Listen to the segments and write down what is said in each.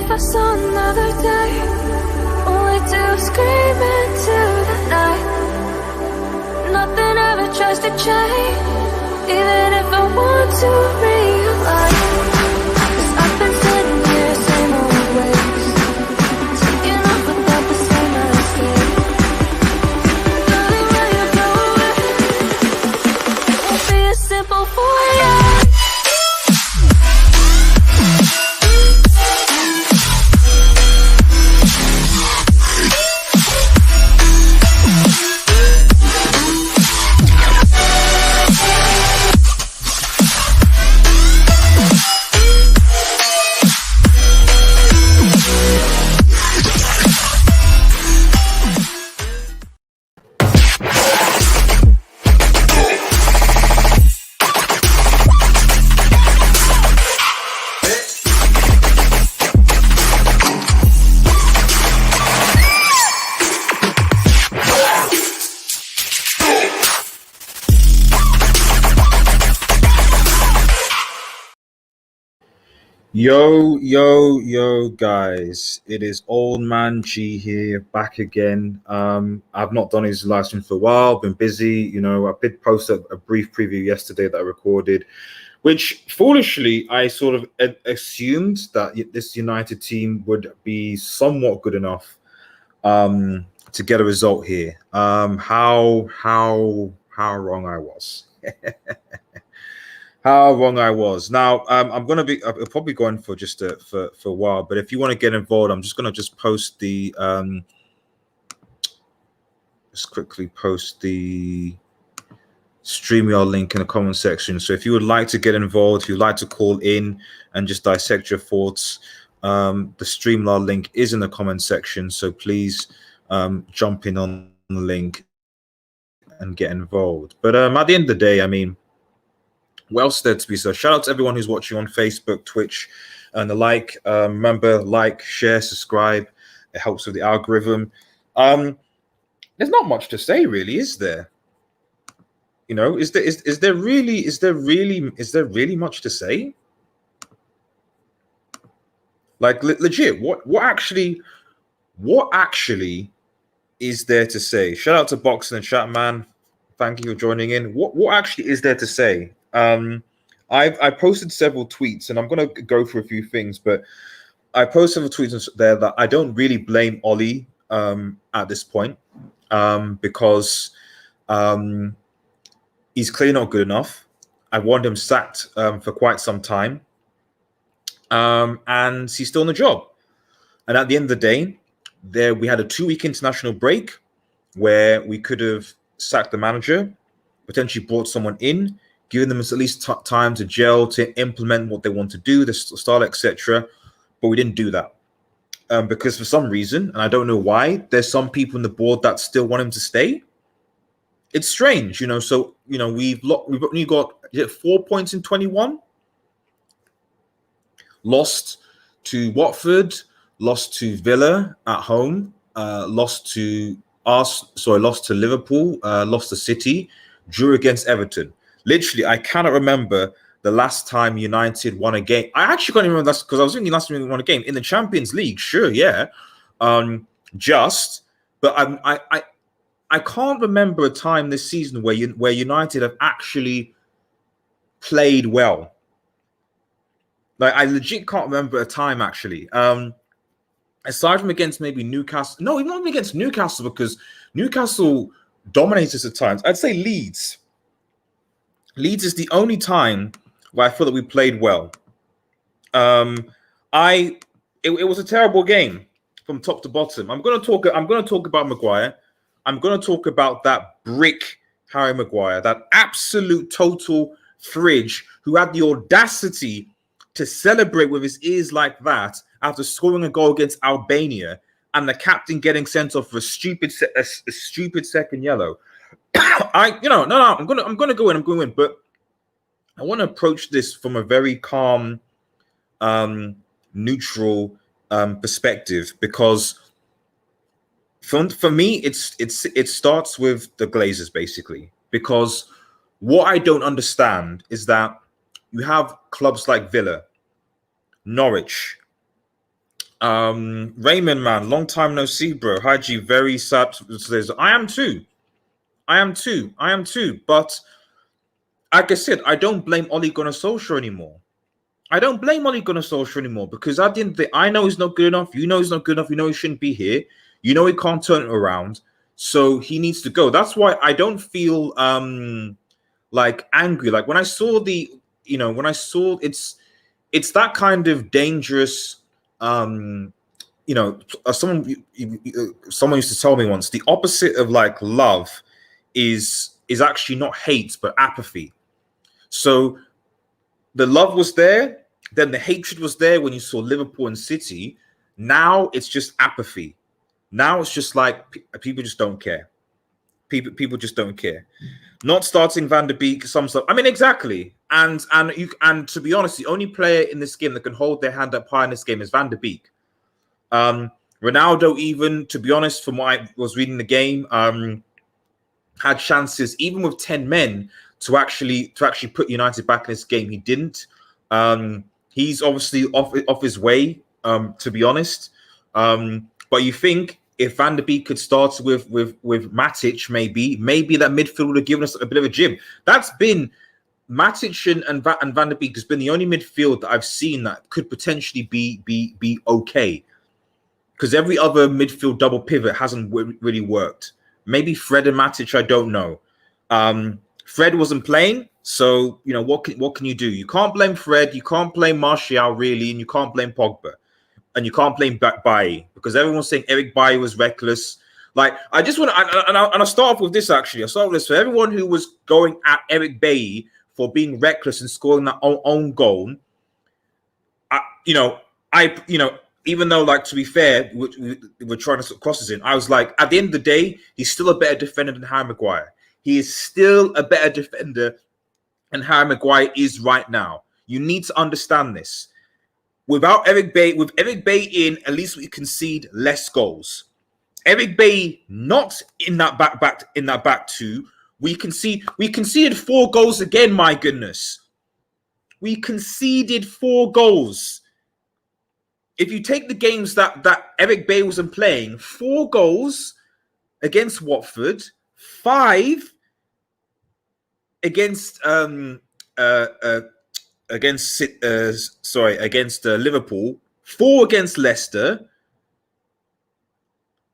for some other day. All we do is scream into the night. Nothing ever tries to change, even if I want to realize. 'Cause I've been sitting here, same old ways, taking off without the same mistake. Darling, when you go away, it won't be as simple for you. Yo, guys. It is Old Man G here, back again. I've not done his live stream for a while, been busy. I did post a brief preview yesterday that I recorded, which foolishly I sort of assumed that this United team would be somewhat good enough to get a result here. How wrong I was. How wrong I was. Now, I'm going to be I'll probably going for just for a while, but if you want to get involved, I'm just going to post the just quickly post the StreamYard link in the comment section. So if you would like to get involved, if you'd like to call in and just dissect your thoughts, the StreamYard link is in the comment section. So please jump in on the link and get involved. But at the end of the day, I mean, well said to be so. Shout out to everyone who's watching on Facebook, Twitch, and the like. Remember, like, share, subscribe. It helps with the algorithm. There's not much to say, really, is there? Is there really much to say? Like, legit, what actually is there to say? Shout out to Boxing and Chat, man. Thank you for joining in. What actually is there to say? I posted several tweets, and I'm going to go through a few things, but I posted several tweets there that I don't really blame Ollie at this point because he's clearly not good enough. I want him sacked for quite some time, and he's still in the job. And at the end of the day, we had a 2-week international break where we could have sacked the manager, potentially brought someone in, giving them at least time to gel, to implement what they want to do, the style, etc. But we didn't do that because for some reason, and I don't know why, there's some people on the board that still want him to stay. It's strange, So we've only got 4 points in 21. Lost to Watford, lost to Villa at home, lost to Liverpool, lost to City, drew against Everton. Literally, I cannot remember the last time United won a game. I actually can't remember that because I was thinking last time we won a game in the Champions League. Sure, yeah, but I can't remember a time this season where United have actually played well. Like, I legit can't remember a time actually. Aside from against maybe Newcastle, no, even not against Newcastle because Newcastle dominated us at times. I'd say Leeds. Leeds is the only time where I feel that we played well. It was a terrible game from top to bottom. I'm going to talk about Maguire. I'm going to talk about that brick Harry Maguire, that absolute total fridge who had the audacity to celebrate with his ears like that after scoring a goal against Albania and the captain getting sent off for a stupid second yellow. I'm gonna go in, but I want to approach this from a very calm, neutral perspective because for me it starts with the Glazers basically, because what I don't understand is that you have clubs like Villa, Norwich, Raymond, man, long time no see, bro. Hi G, very sad. Says I am too. But like I said, I don't blame Ole Gunnar Solskjaer anymore. I don't blame Ole Gunnar Solskjaer anymore because at the end of the day, I know he's not good enough. You know he's not good enough. You know he shouldn't be here. You know he can't turn it around. So he needs to go. That's why I don't feel like angry. Like when I saw it's that kind of dangerous someone used to tell me once, the opposite of like love is actually not hate but apathy. So the love was there, then the hatred was there when you saw Liverpool and City. Now it's just apathy. Now it's just like people just don't care. People just don't care. Not starting Van der Beek, some stuff. I mean, exactly. And to be honest, the only player in this game that can hold their hand up high in this game is Van der Beek. Ronaldo, even to be honest, from what I was reading the game, had chances even with 10 men to actually put United back in this game. He didn't. He's obviously off his way, to be honest. But you think if Van der Beek could start with Matic, maybe that midfield would have given us a bit of a gym. That's been Matic and Van der Beek has been the only midfield that I've seen that could potentially be okay. Because every other midfield double pivot hasn't really worked. Maybe Fred and Matic, I don't know. Fred wasn't playing, so what can you do? You can't blame Fred, you can't blame Martial really, and you can't blame Pogba, and you can't blame Bailly because everyone's saying Eric Bailly was reckless. Like I just want to, and I'll start off with this actually. I'll start with this for everyone who was going at Eric Bailly for being reckless and scoring that own goal. Even though, like, to be fair, we're trying to cross this in, I was like, at the end of the day, he's still a better defender than Harry Maguire. He is still a better defender than Harry Maguire is right now. You need to understand this. With Eric Bailly in, at least we concede less goals. Eric Bailly not in that back two, we conceded 4 goals again. My goodness, we conceded 4 goals. If you take the games that Eric Bailly wasn't playing, 4 goals against Watford, 5 against Liverpool, 4 against Leicester.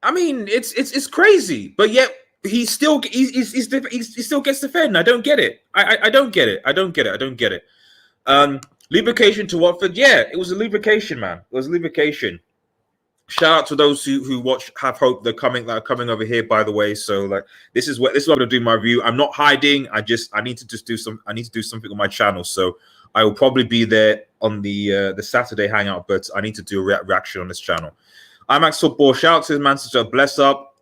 I mean, it's crazy, but yet he still gets defended. I don't get it. I don't get it. Lubrication to Watford, yeah, it was a lubrication, man. It was a lubrication. Shout out to those who watch Have Hope. That are coming over here, by the way. So like, this is what I'm gonna do my review. I'm not hiding. I need to do something on my channel. So I will probably be there on the Saturday hangout, but I need to do a reaction on this channel. I'm Max Football. Shout out to Manchester. Bless up.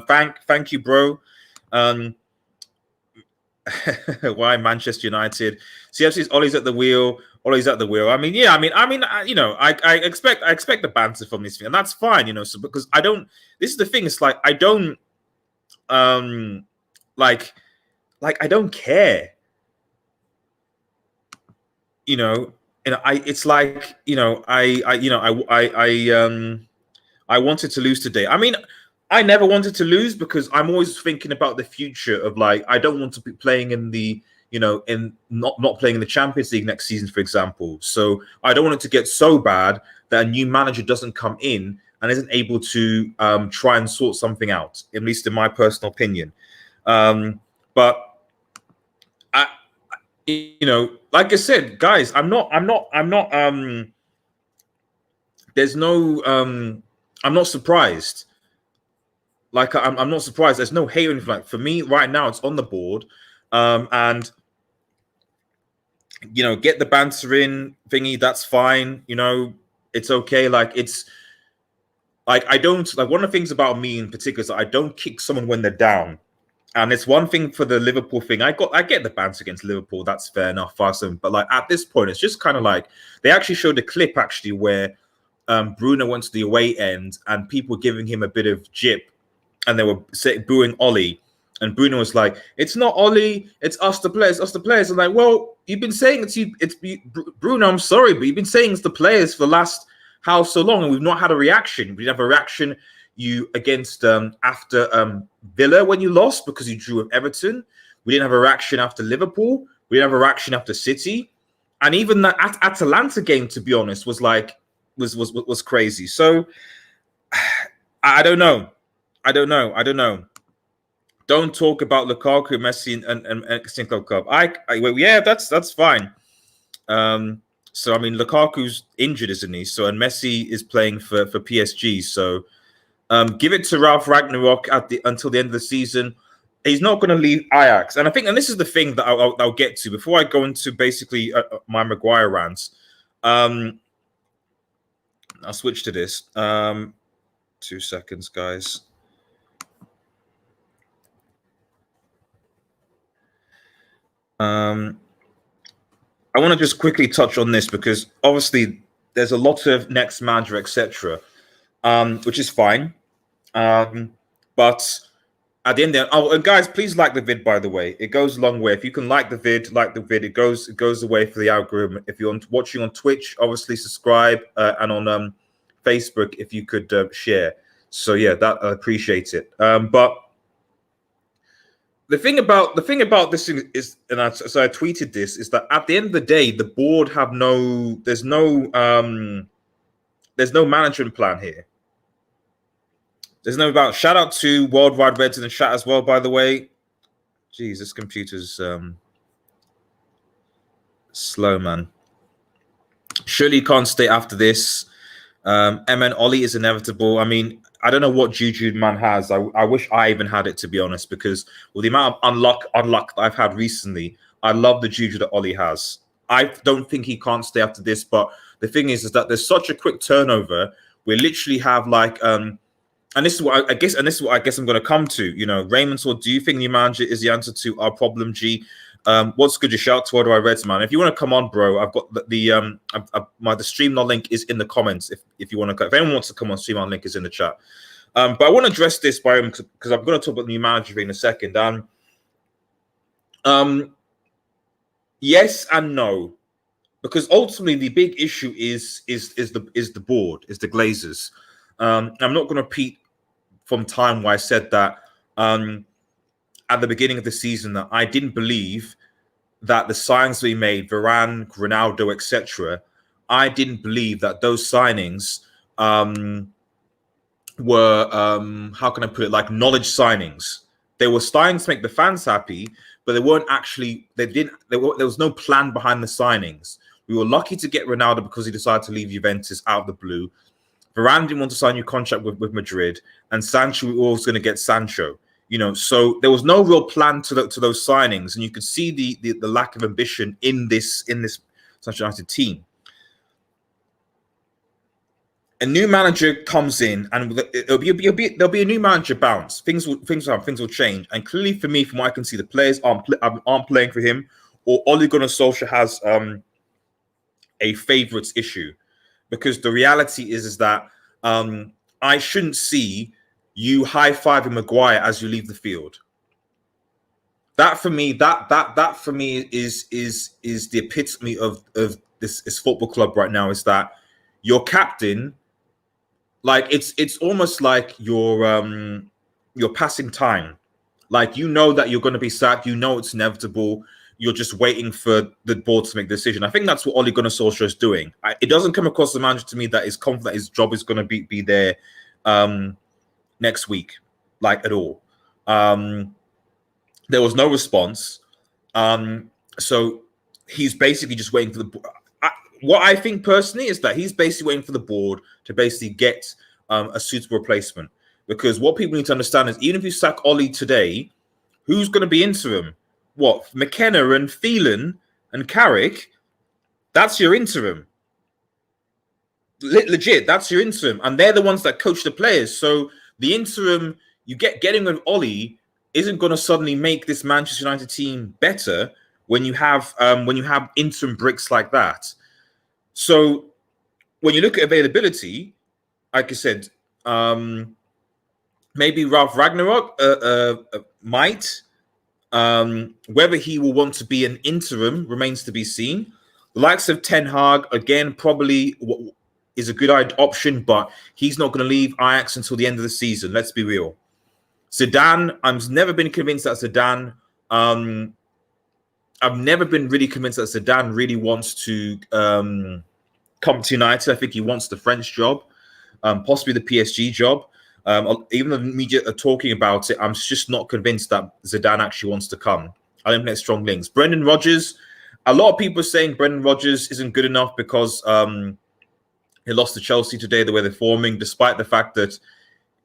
Thank you, bro. Why Manchester United? CFC's Ollie's at the wheel. I mean, yeah. I expect the banter from this thing, and that's fine. So because I don't. This is the thing. It's like I don't. Like I don't care. It's like I wanted to lose today. I mean, I never wanted to lose because I'm always thinking about the future of like I don't want to be playing in the in not playing in the Champions League next season, for example. So I don't want it to get so bad that a new manager doesn't come in and isn't able to try and sort something out, at least in my personal opinion. But I like I said, guys, I'm not there's no I'm not surprised. Like I'm not surprised. There's no hate or anything. Like for me right now, it's on the board, and get the banter in thingy. That's fine. It's okay. Like it's like I don't like one of the things about me in particular is that I don't kick someone when they're down, and it's one thing for the Liverpool thing. I get the banter against Liverpool. That's fair enough, but like at this point, it's just kind of like they actually showed a clip actually where Bruno went to the away end and people were giving him a bit of jip. And they were booing Ollie, and Bruno was like, "It's not Ollie, it's us, the players, I'm like, "Well, you've been saying it's Bruno. I'm sorry, but you've been saying it's the players for the last How so long? And we've not had a reaction. We didn't have a reaction against after Villa when you lost because you drew with Everton. We didn't have a reaction after Liverpool. We didn't have a reaction after City. And even that Atalanta game, to be honest, was crazy. So I don't know. Don't talk about Lukaku, Messi, and Cristiano Cup. Yeah, that's fine. So I mean, Lukaku's injured, isn't he? So and Messi is playing for PSG. So give it to Ralph Ragnarok until the end of the season. He's not going to leave Ajax, and I think, and this is the thing that I'll get to before I go into basically my Maguire rants. I'll switch to this. 2 seconds, guys. I want to just quickly touch on this because obviously there's a lot of next manager, etc., which is fine. But at the end there, and guys, please like the vid, by the way. It goes a long way. If you can like the vid, it goes away for the algorithm. If you're watching on Twitch, obviously subscribe, and on Facebook, if you could share. So yeah, that I appreciate it. But the thing about this is, and I tweeted this, is that at the end of the day, the board have there's no management plan here. There's no about. Shout out to Worldwide Reds in the chat as well, by the way. Jeez, this computer's slow, man. Surely you can't stay after this. MN Ollie is inevitable. I mean, I don't know what juju man has. I wish I even had it, to be honest, because with the amount of unluck that I've had recently, I love the juju that Ollie has. I don't think he can't stay after this, but the thing is that there's such a quick turnover. We literally have like and this is what I guess I'm going to come to. You know, Raymond, so do you think new manager is the answer to our problem, G? What's good? You shout to Worldwide Reds, man. If you want to come on, bro, I've got the stream link is in the comments. If you want to, if anyone wants to come on, stream link is in the chat. But I want to address this because I'm going to talk about the new manager in a second. Yes and no, because ultimately the big issue is the board, is the Glazers. I'm not going to repeat from time where I said that at the beginning of the season that I didn't believe that the signings we made, Varane, Ronaldo, etc., I didn't believe that those signings were how can I put it, like knowledge signings. They were signings to make the fans happy, but they weren't actually. There was no plan behind the signings. We were lucky to get Ronaldo because he decided to leave Juventus out of the blue. Varane didn't want to sign a new contract with Madrid, and Sancho, we were always going to get Sancho. You know, so there was no real plan to those signings, and you could see the lack of ambition in this Manchester United team. A new manager comes in, and there'll be a new manager bounce. Things will change, and clearly for me, from what I can see, the players aren't playing for him, or Ole Gunnar Solskjaer has a favourites issue. Because the reality is that I shouldn't see you high-fiving Maguire as you leave the field. That for me, that for me is the epitome of this football club right now. Is that your captain? Like it's almost like you're passing time. Like you know that you're going to be sacked. You know it's inevitable. You're just waiting for the board to make the decision. I think that's what Ole Gunnar Solskjaer is doing. It doesn't come across the manager to me that is confident his job is going to be there next week, like at all. There was no response. So he's basically just waiting for the. What I think personally is that he's basically waiting for the board to basically get a suitable replacement. Because what people need to understand is even if you sack Ollie today, who's going to be interim? What, McKenna and Phelan and Carrick? That's your interim. Legit, that's your interim. And they're the ones that coach the players. So the interim, getting rid of Ollie isn't going to suddenly make this Manchester United team better when you have interim bricks like that. So when you look at availability, like I said, maybe Ralph Ragnarok might. Whether he will want to be an interim remains to be seen. The likes of Ten Hag, again, probably is a good option, but he's not going to leave Ajax until the end of the season. Let's be real. Zidane, I've never been convinced that Zidane. I've never been really convinced that Zidane really wants to come to United. I think he wants the French job, possibly the PSG job. Even the media are talking about it. I'm just not convinced that Zidane actually wants to come. I don't think there's strong links. Brendan Rodgers, a lot of people are saying Brendan Rodgers isn't good enough because he lost to Chelsea today, the way they're forming, despite the fact that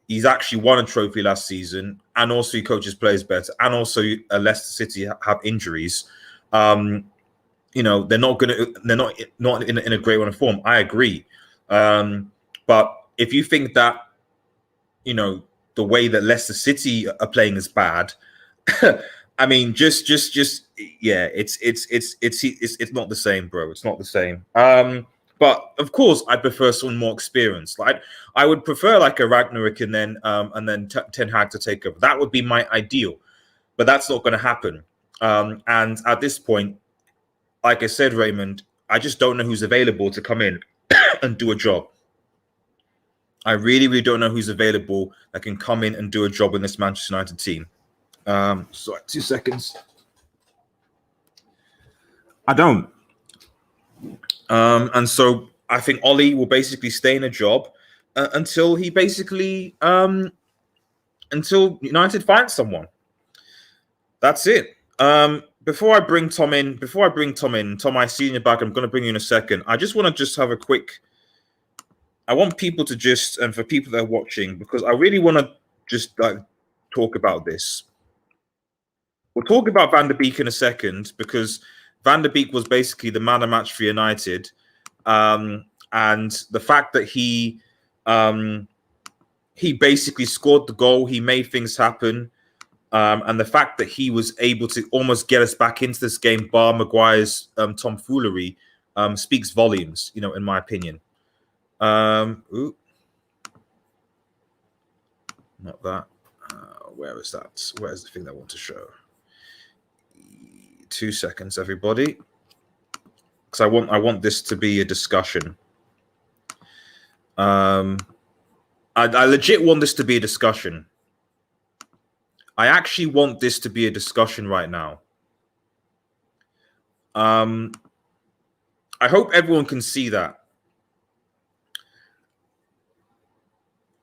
he's actually won a trophy last season, and also he coaches players better, and also Leicester City have injuries. You know, they're not in a great run of form. I agree, but if you think that, you know, the way that Leicester City are playing is bad, I mean, just yeah, it's not the same, bro. It's not the same. But of course, I prefer someone more experienced. Like I would prefer like a Ragnarok and then Ten Hag to take over. That would be my ideal, but that's not going to happen. And at this point, like I said, Raymond, I just don't know who's available to come in and do a job. I really, really don't know who's available that can come in and do a job in this Manchester United team. Sorry, 2 seconds. I don't. And so I think Ollie will basically stay in a job until he basically until United finds someone. That's it. Before I bring Tom in, Tom, I see you in your back. I'm going to bring you in a second. I just want to just have a quick. I want people to just, and for people that are watching, because I really want to just talk about this. We'll talk about Van der Beek in a second, because Van der Beek was basically the man of match for United, and the fact that he basically scored the goal, he made things happen, and the fact that he was able to almost get us back into this game, bar Maguire's tomfoolery, speaks volumes, you know, in my opinion. Not that. Where is that? Where's the thing that I want to show? 2 seconds, everybody, because I want this to be a discussion. I legit want this to be a discussion. I actually want this to be a discussion right now. I hope everyone can see that.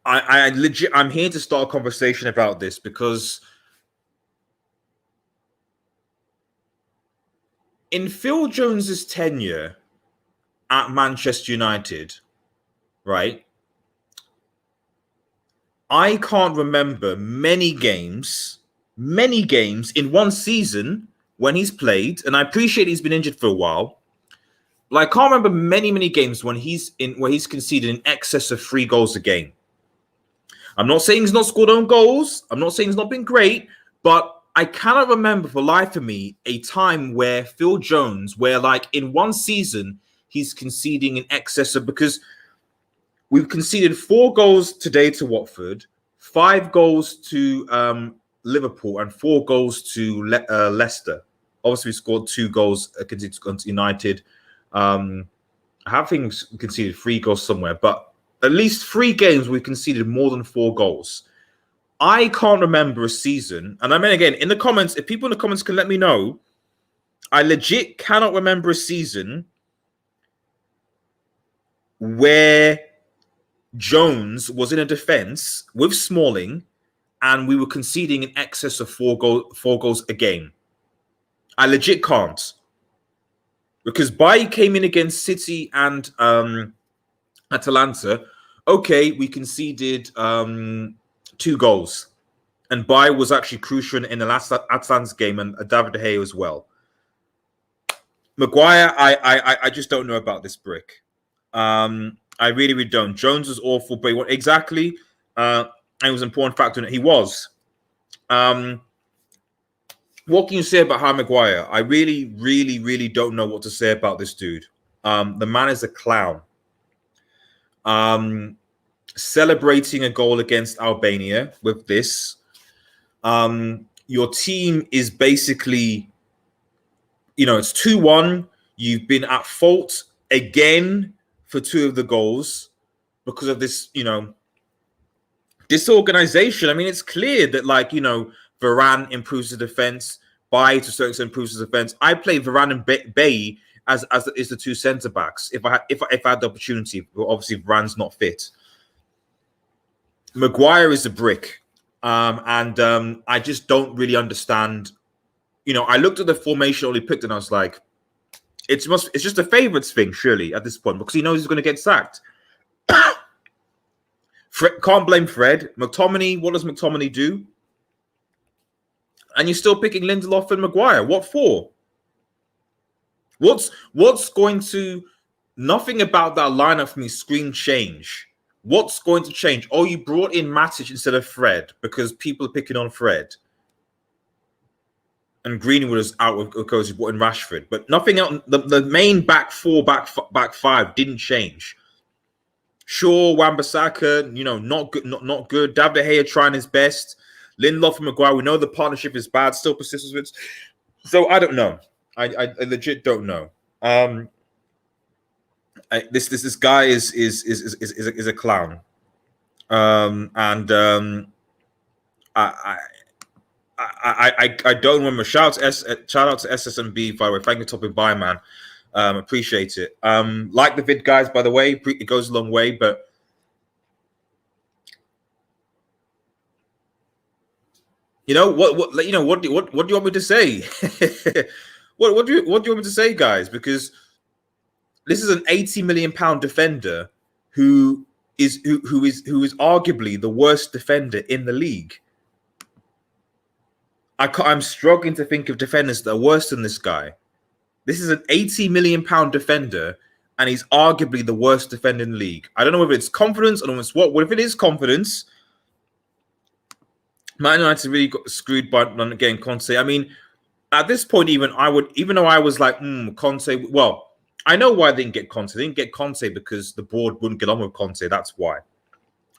I'm here to start a conversation about this because in Phil Jones's tenure at Manchester United, right, I can't remember many games in one season when he's played, and I appreciate he's been injured for a while, but I can't remember many games when he's conceded in excess of 3 goals a game. I'm not saying he's not scored own goals. I'm not saying he's not been great, but I cannot remember for life of me a time where Phil Jones, where like in one season, he's conceding in excess of, because we've conceded 4 goals today to Watford, 5 goals to Liverpool, and 4 goals to Leicester. Obviously, we scored 2 goals conceded to United. I have conceded 3 goals somewhere, but at least 3 games we've conceded more than 4 goals. I can't remember a season, and I mean, again, in the comments, if people in the comments can let me know, I legit cannot remember a season where Jones was in a defense with Smalling and we were conceding in excess of 4 goals a game. I legit can't. Because Bailly came in against City and Atalanta. Okay, we conceded 2 goals. And Bailly was actually crucial in the last Atalanta game, and David De Gea as well. Maguire, I just don't know about this brick. I really don't. Jones was awful, but exactly. And it was an important factor in it. He was. What can you say about Harry Maguire? I really don't know what to say about this dude. The man is a clown. Celebrating a goal against Albania with this. Your team is basically, you know, it's 2-1. You've been at fault again for 2 of the goals because of this, disorganization. I mean, it's clear that, like, Varane improves the defense, Bailly to a certain extent improves the defense. I play Varane and Bailly as is the 2 centre backs if I had the opportunity. But obviously, Varane's not fit. Maguire is a brick, and I just don't really understand. I looked at the formation Oli picked, and I was like, it's just a favourites thing, surely, at this point, because he knows he's going to get sacked. Can't blame Fred. McTominay, what does McTominay do? And you're still picking Lindelof and Maguire. What for? What's going to... Nothing about that lineup for me scream change. What's going to change? Oh, you brought in Matic instead of Fred because people are picking on Fred. And Greenwood is out because he brought in Rashford. But nothing else. The main back 4, back 5 didn't change. Sure, Wan-Bissaka, not good. Not good. David De Gea trying his best. Lindelof and Maguire, we know the partnership is bad. Still persists with it. So I don't know. I legit don't know. This guy is a clown. I don't remember. Shout out to SSMB, by the way. Thank you, topic bye, man. Appreciate it. Like the vid, guys, by the way. It goes a long way, but what do you want me to say? what do you want me to say, guys? Because this is an £80 million defender who is arguably the worst defender in the league. I'm struggling to think of defenders that are worse than this guy. This is an £80 million defender, and he's arguably the worst defender in the league. I don't know whether it's confidence. I don't know if it's what. What if it is confidence? Man United really got screwed by not getting Conte. I mean, at this point, even though I was like, Conte. Well, I know why they didn't get Conte. They didn't get Conte because the board wouldn't get on with Conte. That's why.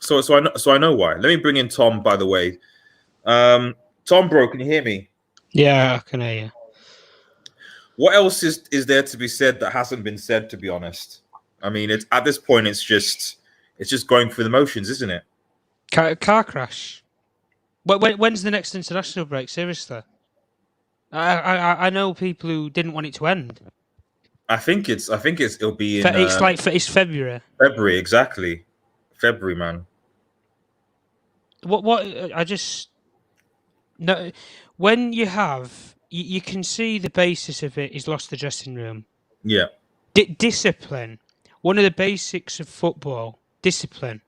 So I know why. Let me bring in Tom, by the way. Tom, bro, can you hear me? Yeah, I can hear you. What else is there to be said that hasn't been said, to be honest? I mean, it's at this point, it's just going through the motions, isn't it? Car crash. When's the next international break? Seriously, I know people who didn't want it to end. I think it'll be in. It's February. February, exactly. February, man. What I just no. When you have, you can see the basis of it is lost the dressing room. Yeah. Discipline. One of the basics of football. Discipline.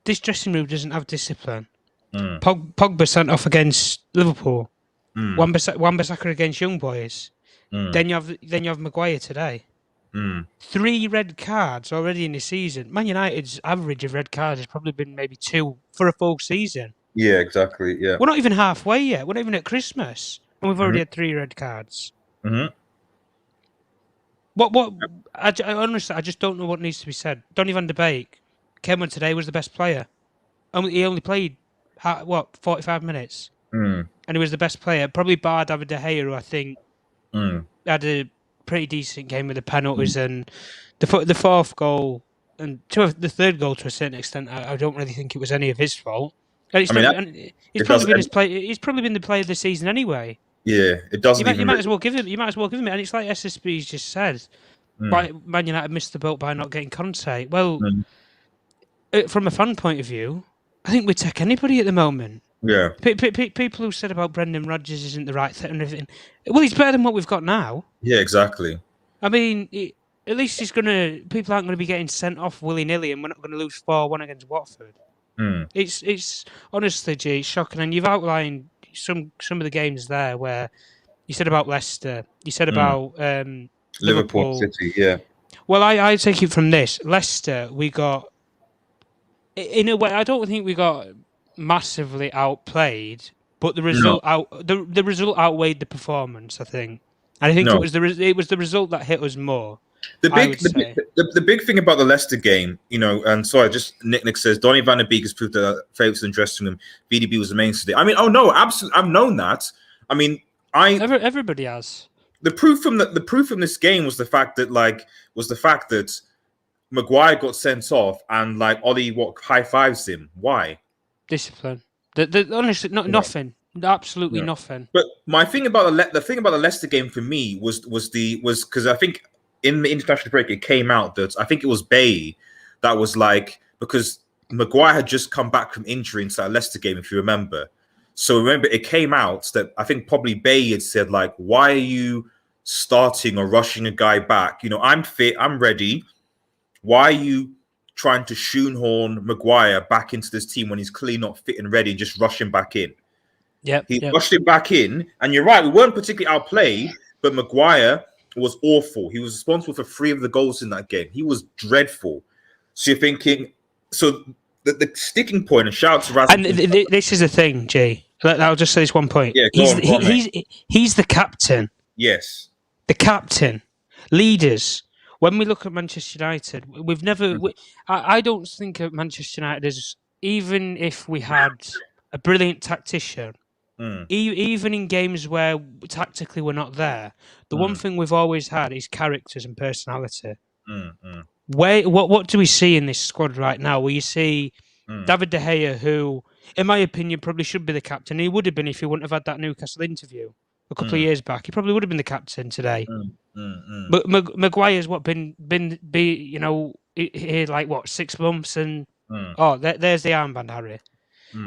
This dressing room doesn't have discipline. Pogba sent off against Liverpool. Wan-Bissaka against Young Boys. Then you have Maguire today. 3 red cards already in the season. Man United's average of red cards has probably been maybe 2 for a full season. Yeah, exactly. Yeah, we're not even halfway yet. We're not even at Christmas, and we've already had 3 red cards. What? I honestly, I just don't know what needs to be said. Donny van de Beek came on today, was the best player. He only played 45 minutes, and he was the best player. Probably bar David De Gea, who I think had a pretty decent game with the penalties and the 4th goal and the 3rd goal to a certain extent. I don't really think it was any of his fault. He's probably been the player of the season anyway. Yeah, it doesn't. You might as well give him. You might as well give him it. And it's like SSB's just said. Why Man United missed the boat by not getting Conte? Well, from a fan point of view, I think we'd take anybody at the moment. Yeah. People who said about Brendan Rodgers isn't the right thing and everything. Well, he's better than what we've got now. Yeah, exactly. I mean, at least people aren't going to be getting sent off willy-nilly, and we're not going to lose 4-1 against Watford. It's honestly, G, it's shocking. And you've outlined some of the games there where you said about Leicester, you said about Liverpool City, yeah. Well, I take it from this. Leicester, we got, in a way, I don't think we got massively outplayed, but the result the result outweighed the performance, I think. And I think it was the result that hit us more. The big thing about the Leicester game, and sorry, just Nick says Donny van der Beek has proved that favourites in the dressing room. VDB was the mainstay. I mean, oh no, absolutely, I've known that. I mean, everybody has. The proof from this game was the fact that Maguire got sent off and like Ollie high fives him. Why? Discipline. Honestly, nothing. Absolutely nothing. But my thing about the thing about the Leicester game for me was because I think in the international break it came out that I think it was Bay that was like, because Maguire had just come back from injury into that Leicester game, if you remember. So remember, it came out that I think probably Bay had said like, "Why are you starting or rushing a guy back? You know, I'm fit, I'm ready. Why are you trying to shoehorn Maguire back into this team when he's clearly not fit and ready? Just rush him back in." He rushed him back in, and you're right, we weren't particularly outplayed, but Maguire was awful. He was responsible for 3 of the goals in that game. He was dreadful. So you're thinking, so the sticking point, and shout out to Rasmus. And this is the thing, Jay. I'll just say this one point. Yeah, he's the captain. Yes. The captain. Leaders. When we look at Manchester United, we've never... I don't think of Manchester United as... Even if we had a brilliant tactician, even in games where tactically we're not there, the one thing we've always had is characters and personality. What do we see in this squad right now? Where you see David De Gea, who, in my opinion, probably should be the captain. He would have been if he wouldn't have had that Newcastle interview a couple of years back. He probably would have been the captain today. But Maguire's been you know, here like 6 months, and there's the armband, Harry.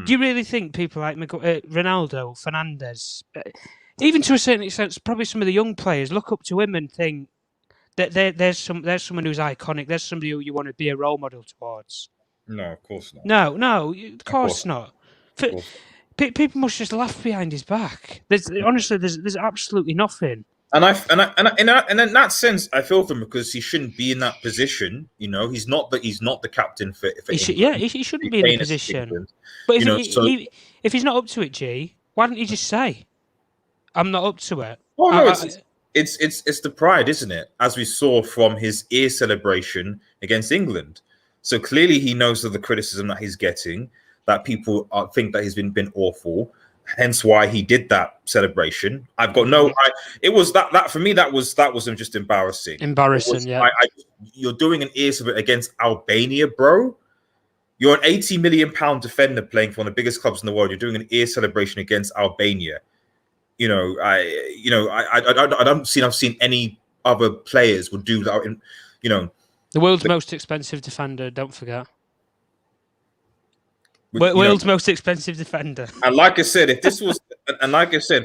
Do you really think people like Ronaldo, Fernandes, even to a certain extent, probably some of the young players look up to him and think that there's someone who's iconic, there's somebody who you want to be a role model towards? No, of course not. No, of course not. People must just laugh behind his back. Honestly, there's absolutely nothing. And in that sense, I feel for him because he shouldn't be in that position. You know, he's not the captain for England. He shouldn't be in a position. But if he's not up to it, G, why don't you just say, "I'm not up to it"? Oh no, it's the pride, isn't it? As we saw from his ear celebration against England. So clearly, he knows of the criticism that he's getting, that people think that he's been awful. Hence why he did that celebration. I've got no. It was that for me. That was just embarrassing. Yeah. You're doing an ear celebration against Albania, bro. You're an 80 million pound defender playing for one of the biggest clubs in the world. You're doing an ear celebration against Albania. You know, I don't see. I've seen any other players would do that. You know, the world's most expensive defender. Don't forget. World's most expensive defender. And like I said,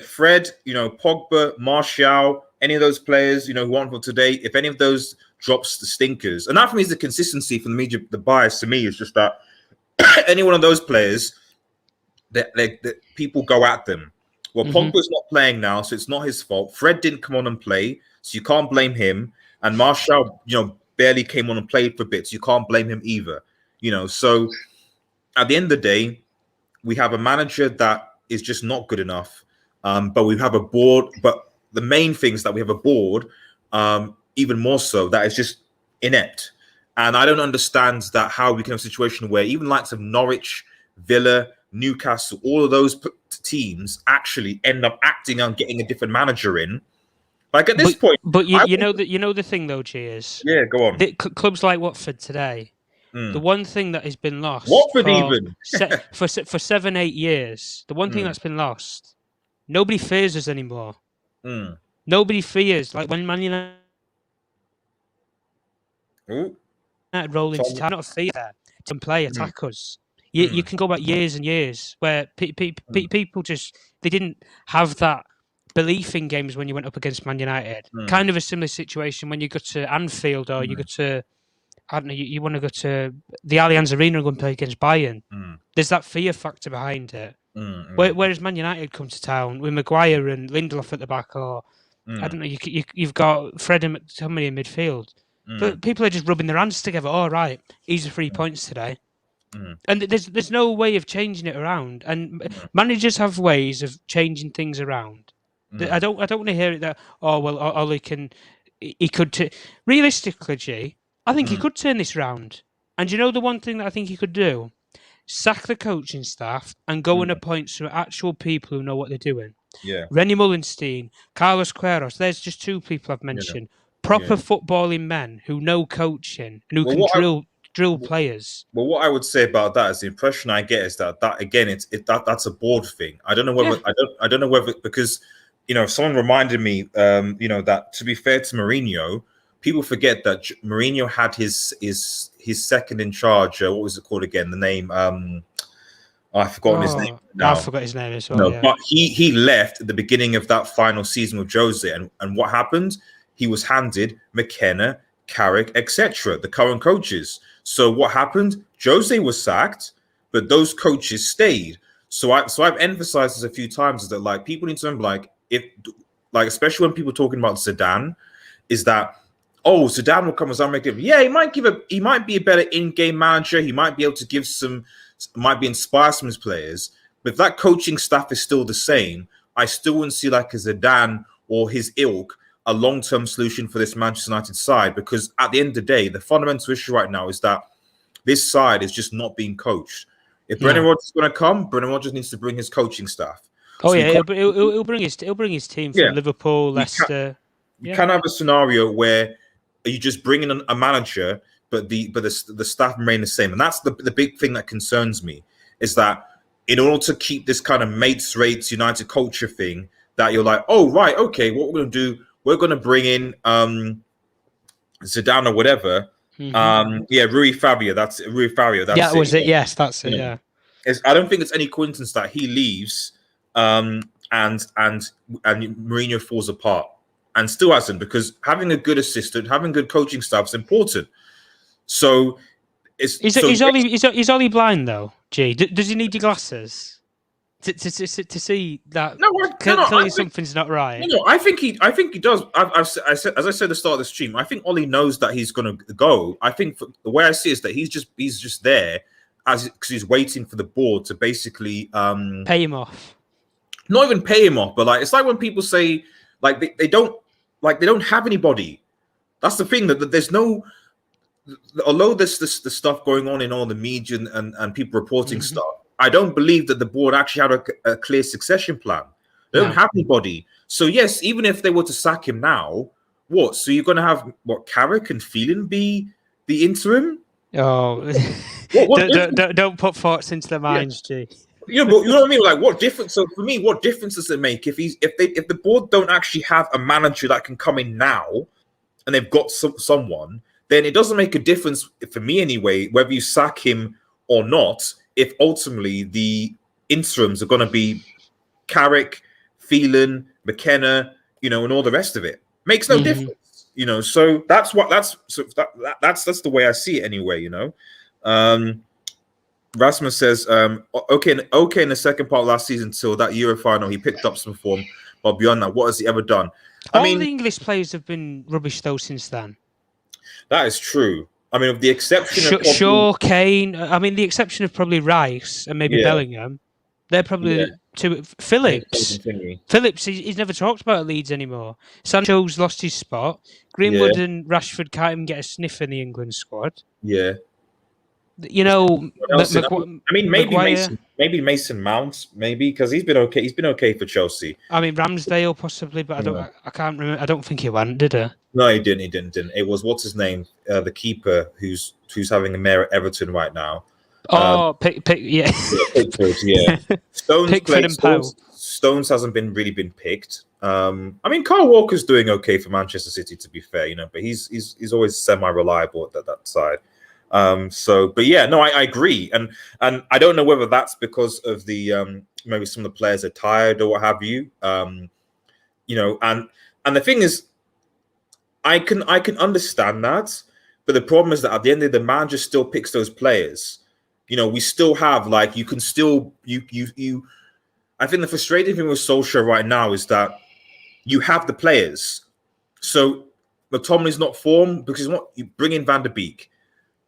Fred, you know, Pogba, Martial, any of those players, you know, who aren't for today, if any of those drops the stinkers, and that for me is the consistency from the media. The bias to me is just that any one of those players, that people go at them. Well, Pogba's not playing now, so it's not his fault. Fred didn't come on and play, so you can't blame him. And Martial, you know, barely came on and played for bits. You can't blame him either. You know, so at the end of the day, we have a manager that is just not good enough. But we have a board. But the main thing is that we have a board, even more so, that is just inept. And I don't understand that how we can have a situation where even likes of Norwich, Villa, Newcastle, all of those teams actually end up acting on getting a different manager in. Like at this point, but you know the thing though, G, is go on. Clubs like Watford today. The one thing that has been lost Watford for 7-8 years, the one thing that's been lost, nobody fears us anymore. Nobody fears, like when Man United roll into town, not a fear there to play attack us. You can go back years and years where people just they didn't have that belief in games when you went up against Man United. Kind of a similar situation when you go to Anfield or you go to, I don't know, you want to go to the Allianz Arena and go and play against Bayern. There's that fear factor behind it. Whereas Man United come to town with Maguire and Lindelof at the back, or I don't know, you've got Fred and McTominay in midfield. But people are just rubbing their hands together. Oh, right, easy 3 points today. And there's no way of changing it around. And managers have ways of changing things around. I don't want to hear it that, oh, well, Ollie he could... Realistically, G, I think he could turn this round. And you know the one thing that I think he could do? Sack the coaching staff and go and appoint some actual people who know what they're doing. Yeah. Rennie Mullenstein, Carlos Queiroz, there's just 2 people I've mentioned. proper footballing men who know coaching and who Well, can drill players. Well, what I would say about that is the impression I get is that again, that's a board thing. I don't know whether I don't know whether, because someone reminded me that, to be fair to Mourinho, people forget that Mourinho had his second in charge. What was it called again? The name I've forgotten his name now. I forgot his name as well. No, but he left at the beginning of that final season with Jose, and what happened? He was handed McKenna, Carrick, etc., the current coaches. So what happened? Jose was sacked, but those coaches stayed. So I've emphasized this a few times, is that like people need to remember, especially when people are talking about Zidane, is that Zidane will come as unmaker. Yeah, he might be a better in-game manager. He might be able to inspire some of his players. But if that coaching staff is still the same, I still wouldn't see like a Zidane or his ilk a long-term solution for this Manchester United side, because at the end of the day, the fundamental issue right now is that this side is just not being coached. If Brendan Rodgers is going to come, Brendan Rodgers needs to bring his coaching staff. He'll bring his team from Liverpool, Leicester. You can have a scenario where you just bring in a manager, but the staff remain the same, and that's the big thing that concerns me, is that in order to keep this kind of mates rates United culture thing, that you're like, oh right, okay, what we're going to do. We're going to bring in Zidane or whatever. Rui Fabio. That's Rui Fabio. That's that was it. Yes, that's it. Yeah. I don't think it's any coincidence that he leaves, and Mourinho falls apart, and still hasn't, because having a good assistant, having good coaching staff is important. So is Ollie blind though? Gee, does he need your glasses? To see that clearly something's not right. No, I think he does. I said, as I said at the start of the stream, I think Ollie knows that he's going to go. I think the way I see it is that he's just there because he's waiting for the board to basically pay him off. Not even pay him off, but like it's like when people say like they don't have anybody. That's the thing, that there's no. Although there's the stuff going on in all the media and people reporting stuff, I don't believe that the board actually had a clear succession plan. They don't have anybody. So yes, even if they were to sack him now, what? So you're going to have Carrick and Phelan be the interim? Oh, don't put thoughts into their minds, G. But you know what I mean? Like, what difference? So for me, what difference does it make if the board don't actually have a manager that can come in now, and they've got someone? Then it doesn't make a difference for me anyway, whether you sack him or not, if ultimately the interims are going to be Carrick, Phelan, McKenna, and all the rest of it. Makes no difference, So that's the way I see it anyway, Rasmus says, okay in the second part of last season till that Euro final, he picked up some form, but beyond that, what has he ever done? All the English players have been rubbish though since then. That is true. I mean, with the exception of Shaw, Kane. I mean, the exception of probably Rice and maybe Bellingham. They're probably two. Phillips. He's never talked about Leeds anymore. Sancho's lost his spot. Greenwood and Rashford can't even get a sniff in the England squad. Yeah. Maybe Mason Mount, because he's been okay. He's been okay for Chelsea. I mean, Ramsdale possibly, but I can't remember. I don't think he went, did he? No, he didn't. It was what's his name, the keeper who's having a mare at Everton right now. Pickford, yeah. Stones hasn't really been picked. I mean, Kyle Walker's doing okay for Manchester City, to be fair, but he's always semi-reliable at that side. I agree, and I don't know whether that's because of the maybe some of the players are tired or what have you. And the thing is, I can understand that, but the problem is that at the end of the day, the manager still picks those players. We still have you can still you. I think the frustrating thing with Solskjaer right now is that you have the players. So McTominay's not formed because you bring in Van der Beek.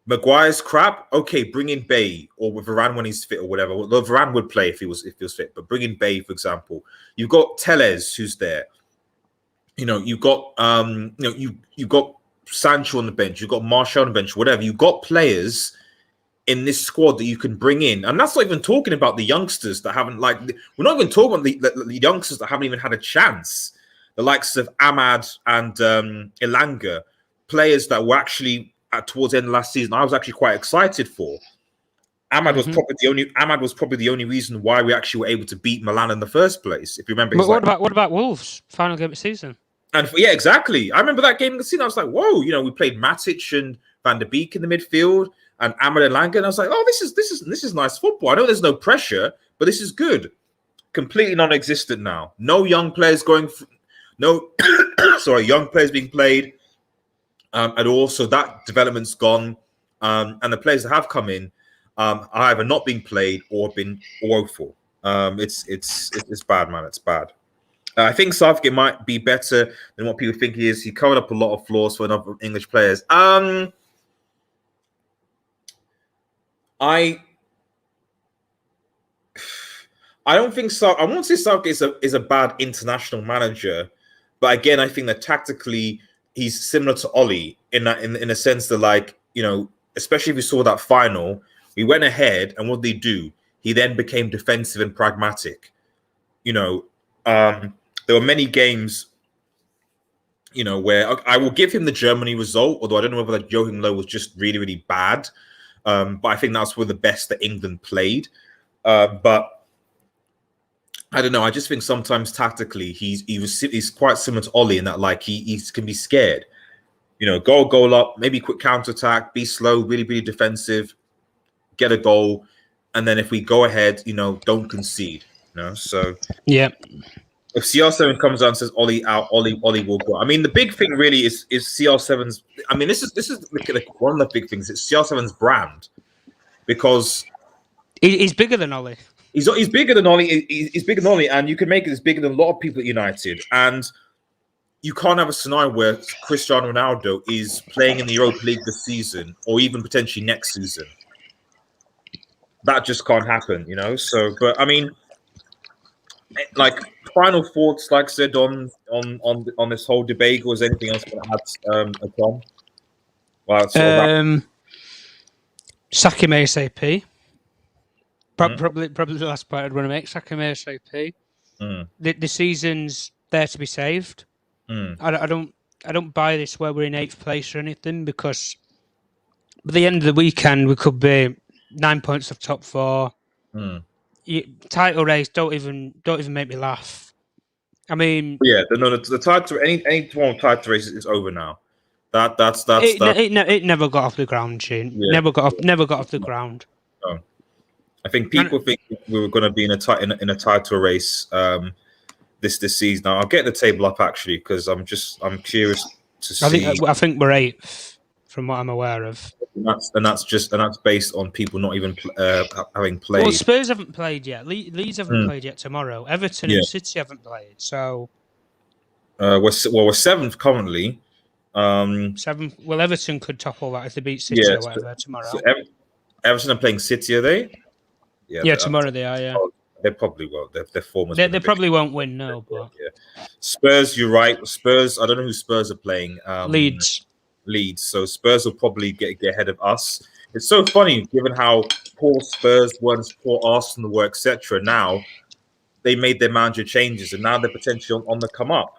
Maguire's crap. Okay, bring in Bay or with Varane when he's fit or whatever. Well, Varane would play if he was fit, but bring in Bay, for example. You've got Telles who's there. You've got you've got Sancho on the bench. You've got Martial on the bench. Whatever. You've got players in this squad that you can bring in, and that's not even talking about the youngsters that haven't we're not even talking about the youngsters that haven't even had a chance. the likes of Ahmad and Elanga, players that were actually towards the end of last season, I was actually quite excited for. Ahmad was probably the only reason why we actually were able to beat Milan in the first place. If you remember, But what about Wolves final game of the season? And yeah, exactly. I remember that game in the season. I was like, whoa, we played Matic and Van der Beek in the midfield and Ahmad and Elanga, and I was like, oh, this is nice football. I know there's no pressure, but this is good. Completely non-existent now. No young players young players being played, and also that development's gone. And the players that have come in are either not being played or been woeful. It's bad, man. It's bad. I think Southgate might be better than what people think he is. He covered up a lot of flaws for other English players. I don't think so. I won't say Southgate is a bad international manager, but again, I think that tactically he's similar to Ollie in a sense that, especially if we saw that final, we went ahead, and what did he do? He then became defensive and pragmatic. There were many games, where I will give him the Germany result, although I don't know whether that Joachim Low was just really, really bad. But I think that's were the best that England played. But I don't know. I just think sometimes tactically he's quite similar to Ollie in that he can be scared. Goal up, maybe quick counter-attack, be slow, really, really defensive, get a goal, and then if we go ahead, don't concede. So yeah. If CR7 comes out and says Ollie out, Ollie will go. I mean, the big thing really is CR7's. I mean, this is one of the big things. It's CR7's brand, because he's bigger than Ollie. He's bigger than Ollie. He's bigger than Ollie, and you can make it as bigger than a lot of people at United. And you can't have a scenario where Cristiano Ronaldo is playing in the Europa League this season, or even potentially next season. That just can't happen, So, but I mean, final thoughts, like I said, on this whole debate, or is anything else going to add, Tom? Well, sack him ASAP. Probably the last point I'd want to make. Sack him ASAP. The season's there to be saved. I don't buy this where we're in 8th place or anything, because at the end of the weekend we could be 9 points off top 4. Title race don't even make me laugh. I mean, the title, any form of title race is over now. It never got off the ground, Shane. Yeah. Never got off the ground. No. I think people think we were going to be in a title race this season. Now I'll get the table up actually, because I'm curious to see. I think we're 8th from what I'm aware of. And that's based on people not even having played. Well, Spurs haven't played yet. Leeds haven't played yet tomorrow. Everton and City haven't played. So we're 7th currently. 7th. Well, Everton could topple that if they beat City or whatever tomorrow. So Everton are playing City, are they? Yeah, tomorrow they are. Yeah, they probably won't. Their form. They probably won't win. No, but Spurs. You're right. Spurs. I don't know who Spurs are playing. Leeds. So Spurs will probably get ahead of us. It's so funny given how poor Spurs were and poor Arsenal were, etc. Now they made their manager changes, and now they're potentially on the come up.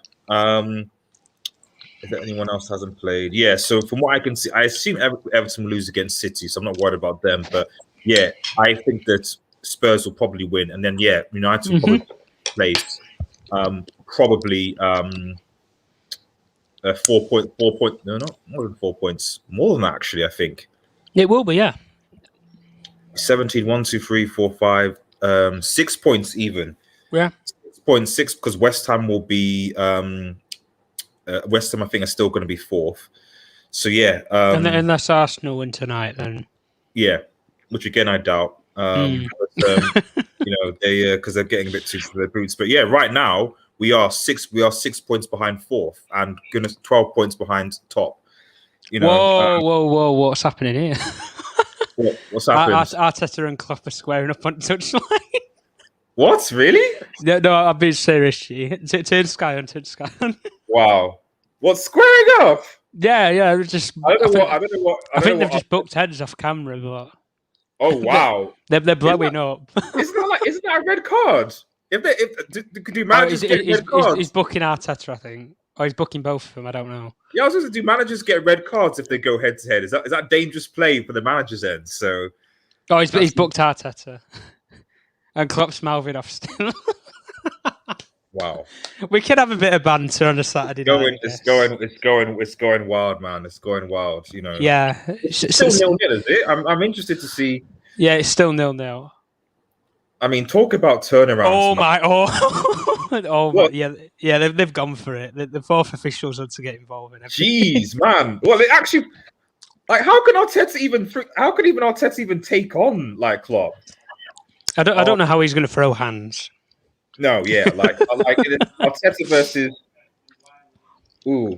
If anyone else hasn't played, so from what I can see, I assume Everton will lose against City, so I'm not worried about them. But I think that Spurs will probably win, and then United will probably place probably 4 point. No, not more than 4 points. More than that, actually. I think it will be. 17, 1, 2, 3, 4, 5, 6 points even. 6.6 because West Ham will be. West Ham, I think, are still going to be 4th. So unless Arsenal win tonight, then which again I doubt. They because they're getting a bit too for their boots. But right now we are 6 points behind 4th, and goodness, 12 points behind top. Whoa! What's happening here? What's happening? Arteta and Klopp are squaring up on touchline. What? Really? No, I'm being serious. Turn Sky on. Wow. What's squaring up? Yeah. Just. I don't know what. I think they've just booked heads off camera, but. Oh wow! They're blowing up. Isn't that a red card? Do managers get red cards? He's booking Arteta, I think. Or he's booking both of them. I don't know. Yeah, I was going to do managers get red cards if they go head to head? Is that dangerous play for the manager's end? So, he's booked Arteta, and Klopp's mouthing off still. Wow, we could have a bit of banter on a Saturday night. It's going wild, man. It's going wild. You know. Yeah, it's still 0-0, is it? I'm interested to see. Yeah, it's still 0-0. I mean, talk about turnarounds. Oh my! Oh my! Yeah. They've gone for it. The fourth officials had to get involved in it. Jeez, man. Well, it actually, like, how can Arteta even take on like Klopp? I don't know how he's going to throw hands. No, yeah, like Arteta versus. Ooh,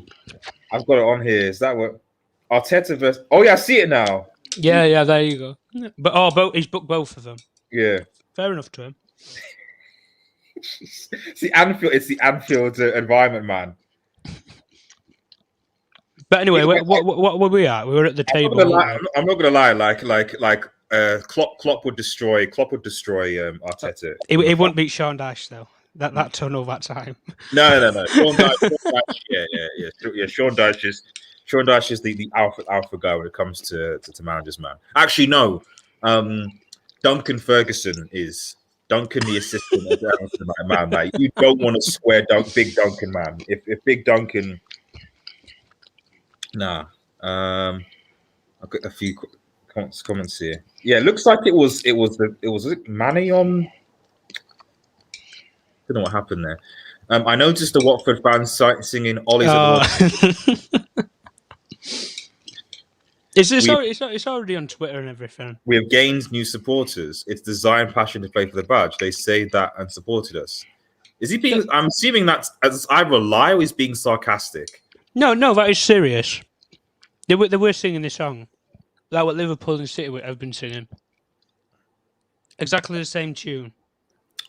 I've got it on here. Is that what Arteta versus? Oh yeah, I see it now. Yeah, there you go. But he's booked both of them. Yeah, fair enough to him. It's the Anfield environment, man. But anyway, what were we at? We were at the table. I'm not gonna lie. Like Klopp would destroy Arteta. He wouldn't beat Sean Dyche though. That tunnel that time. No. Sean Dyche, yeah. Sean Dyche is the alpha guy when it comes to managers, man. Actually, no. Duncan Ferguson is. Duncan, the assistant, man. Like, you don't want to square Big Duncan, man. If Big Duncan, nah. I've got a few comments here. Yeah, it looks like it was Manny on. Don't know what happened there. I noticed the Watford fans singing "Ollie's at the." It's already on Twitter and everything. We have gained new supporters. It's desire and passion to play for the badge. They say that and supported us. Is he being? I'm assuming that's as either a lie or he's being sarcastic. No, that is serious. They were singing this song, like what Liverpool and City have been singing. Exactly the same tune.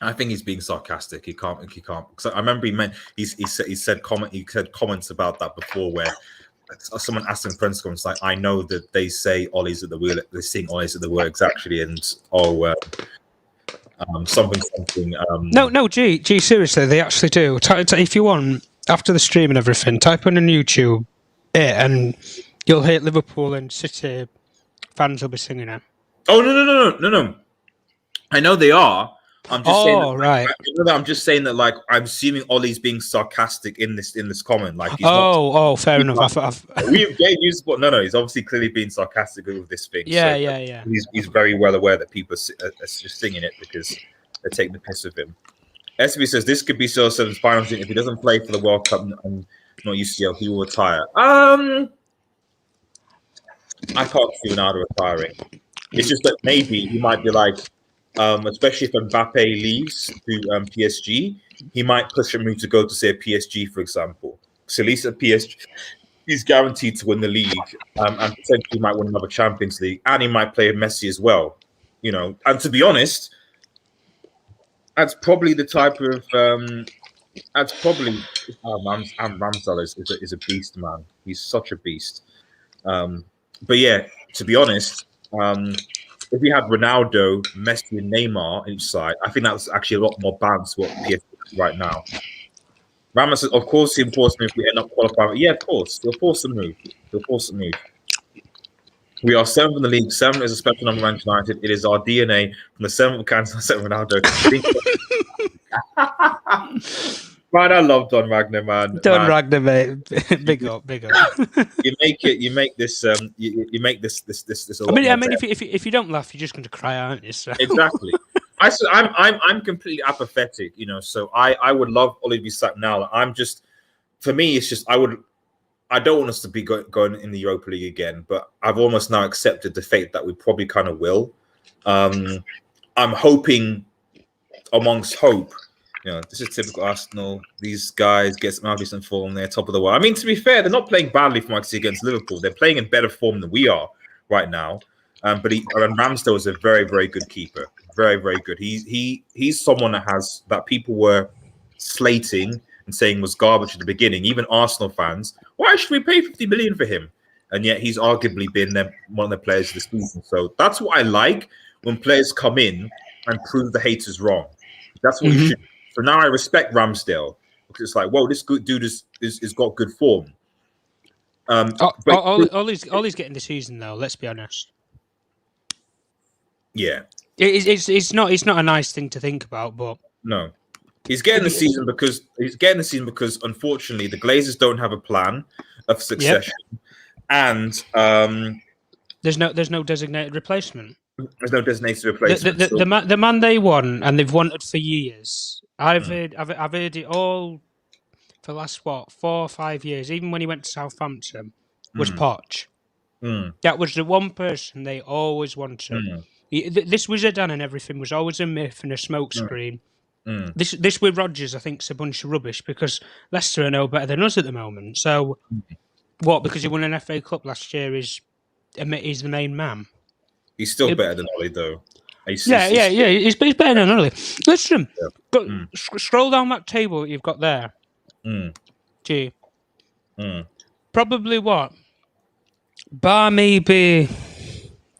I think he's being sarcastic. He can't. Because I remember he said comments about that before where. Someone asked in press conference, like, I know that they say Ollie's at the wheel, they sing Ollie's at the works actually, and something. No, G, seriously, they actually do. If you want, after the stream and everything, type on YouTube and you'll hear Liverpool and City fans will be singing it. Oh no! I know they are. I'm just saying that, right. I'm just saying that, like, I'm assuming Ollie's being sarcastic in this comment. Like, he's fair enough. We gave you support. No, he's obviously clearly being sarcastic with this thing. Yeah. He's very well aware that people are just singing it because they're taking the piss of him. SB says this could be Solskjaer's final thing if he doesn't play for the World Cup and not UCL, he will retire. I can't see Ronaldo retiring. It's just that maybe he might be like. Especially if Mbappe leaves to PSG, he might push him to go to, say, PSG, for example. So at least at PSG, he's guaranteed to win the league and potentially might win another Champions League. And he might play Messi as well. You know, and to be honest, that's probably the type of Ramsdale is a beast, man. He's such a beast. But yeah, to be honest, if we had Ronaldo, Messi, and Neymar on each side, I think that's actually a lot more balanced what PSG is right now. Ramos says, of course, he'll force the move if we end up qualifying. Yeah, of course. He'll force the move. We are 7th in the league. 7 is a special number of Manchester United. It is our DNA from the 7th of Kansas, 7th Ronaldo. Man, I love Don Ragnar, man. Ragnar, mate. Big up. You make this. I mean, if you don't laugh, you're just going to cry, aren't you? So. Exactly. I'm completely apathetic, you know. So I would love Olivier Sack now. For me, it's just I don't want us to be going in the Europa League again, but I've almost now accepted the fate that we probably kind of will. I'm hoping, amongst hope. You know, this is typical Arsenal. These guys get some decent form. They're top of the world. I mean, to be fair, they're not playing badly from what I see against Liverpool. They're playing in better form than we are right now. But Ramsdale is a very, very good keeper. Very, very good. He's someone that people were slating and saying was garbage at the beginning. Even Arsenal fans, why should we pay 50 million for him? And yet he's arguably been one of the players of the season. So that's what I like when players come in and prove the haters wrong. That's what we should. So now I respect Ramsdale because it's like, whoa, this good dude is got good form. But all he's getting this season, though. Let's be honest. Yeah, it's not a nice thing to think about, but no, he's getting the season because unfortunately the Glazers don't have a plan of succession, and there's no designated replacement. There's no designated replacement. The man they won and they've wanted for years. I've heard it all for the last 4 or 5 years. Even when he went to Southampton, was Poch. That was the one person they always wanted. This was Zidane and everything was always a myth and a smokescreen. This with Rodgers, I think, is a bunch of rubbish because Leicester are no better than us at the moment. So, what? Because he won an FA Cup last year, he's the main man. He's still better than Ollie, though. He's better than Ollie. Listen, scroll down that table that you've got there. Gee, probably what? Bar maybe.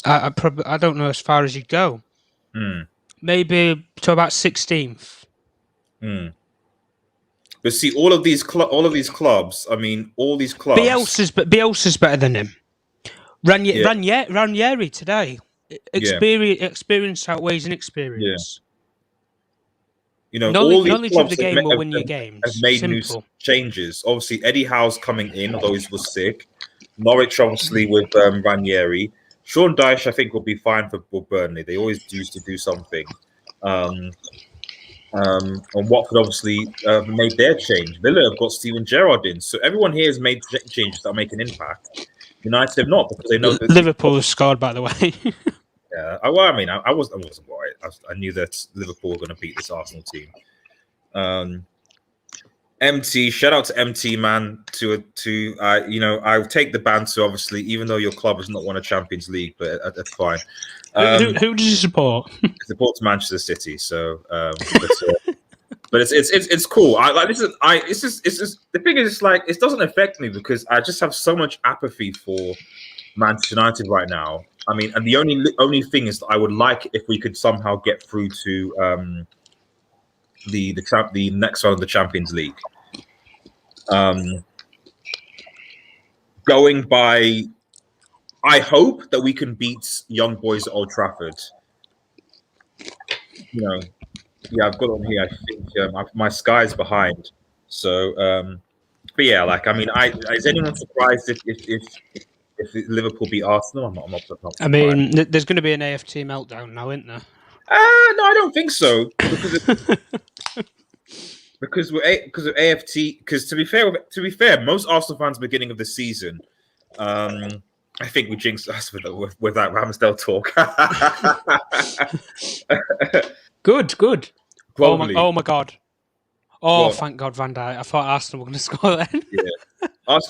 I don't know as far as you go. Maybe to about 16th. But see, all of these clubs. I mean, all these clubs. Bielsa's better than him. Ranieri today. Experience outweighs inexperience. You know, knowledge of the game will win your games. Have made new changes. Obviously, Eddie Howe's coming in, although he was sick. Norwich, obviously, with Ranieri. Sean Dyche, I think, will be fine for Burnley. They always used to do something. And Watford, obviously, made their change. Villa have got Steven Gerrard in. So everyone here has made changes that make an impact. United have not because they know that Liverpool have scored, by the way. Yeah, well, I mean, I wasn't worried. I knew that Liverpool were going to beat this Arsenal team. MT, shout out to MT, man. I'll take the banter, obviously, even though your club has not won a Champions League, but that's fine. Who does you support? I support Manchester City, so but it's cool. It's just the thing is, it's like it doesn't affect me because I just have so much apathy for Manchester United right now. I mean, and the only thing is that I would like if we could somehow get through to the next round of the Champions League. Going by, I hope that we can beat Young Boys at Old Trafford. You know, yeah, I've got it on here. I think my sky's behind. So, but yeah, like I mean, is anyone surprised if Liverpool beat Arsenal? I'm not I mean, there's going to be an AFT meltdown now, isn't there? No, I don't think so. Because of AFT. Because to be fair, most Arsenal fans beginning of the season, I think we jinxed us with that Ramsdale talk. Good. Oh my God. Oh, what? Thank God, Van Dijk. I thought Arsenal were going to score then. Yeah.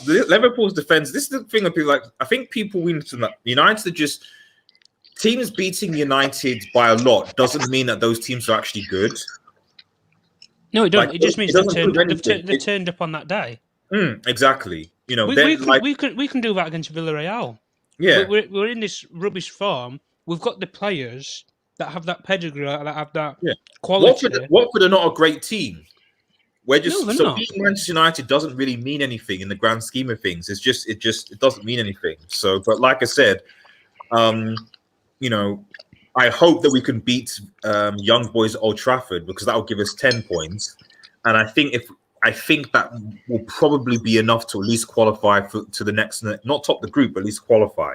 Liverpool's defense. This is the thing that people like. I think people win to United are just teams beating United by a lot doesn't mean that those teams are actually good. No, it doesn't. It just means they've turned up on that day. Exactly. You know, we can do that against Villarreal. Yeah, we're in this rubbish form. We've got the players that have that pedigree, that have that quality. Watford are not a great team. We're just not. Beating Manchester United doesn't really mean anything in the grand scheme of things. It doesn't mean anything. So, but like I said, you know, I hope that we can beat Young Boys at Old Trafford because that will give us 10 points, and I think that will probably be enough to at least qualify to the next, not top the group, but at least qualify.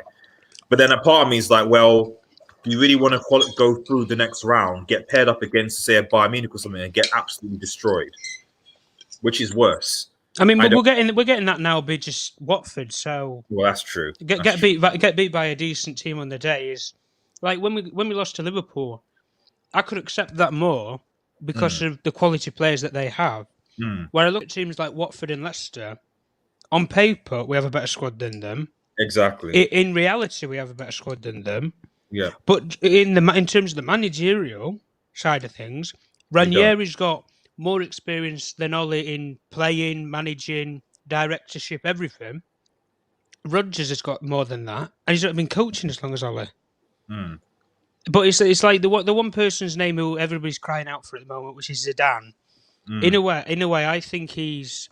But then a part of me is like, well, do you really want to go through the next round, get paired up against, say, a Bayern Munich or something, and get absolutely destroyed? Which is worse. I mean, we're getting that now. Be just Watford, so well, that's true. Get beat by a decent team on the day is like when we lost to Liverpool. I could accept that more because of the quality players that they have. Where I look at teams like Watford and Leicester, on paper we have a better squad than them. Exactly. In reality, we have a better squad than them. Yeah. But in terms of the managerial side of things, Ranieri's got more experience than Ollie in playing, managing, directorship, everything. Rodgers has got more than that, and he's not been coaching as long as Ollie. But it's like the one person's name who everybody's crying out for at the moment, which is Zidane. In a way, I think he's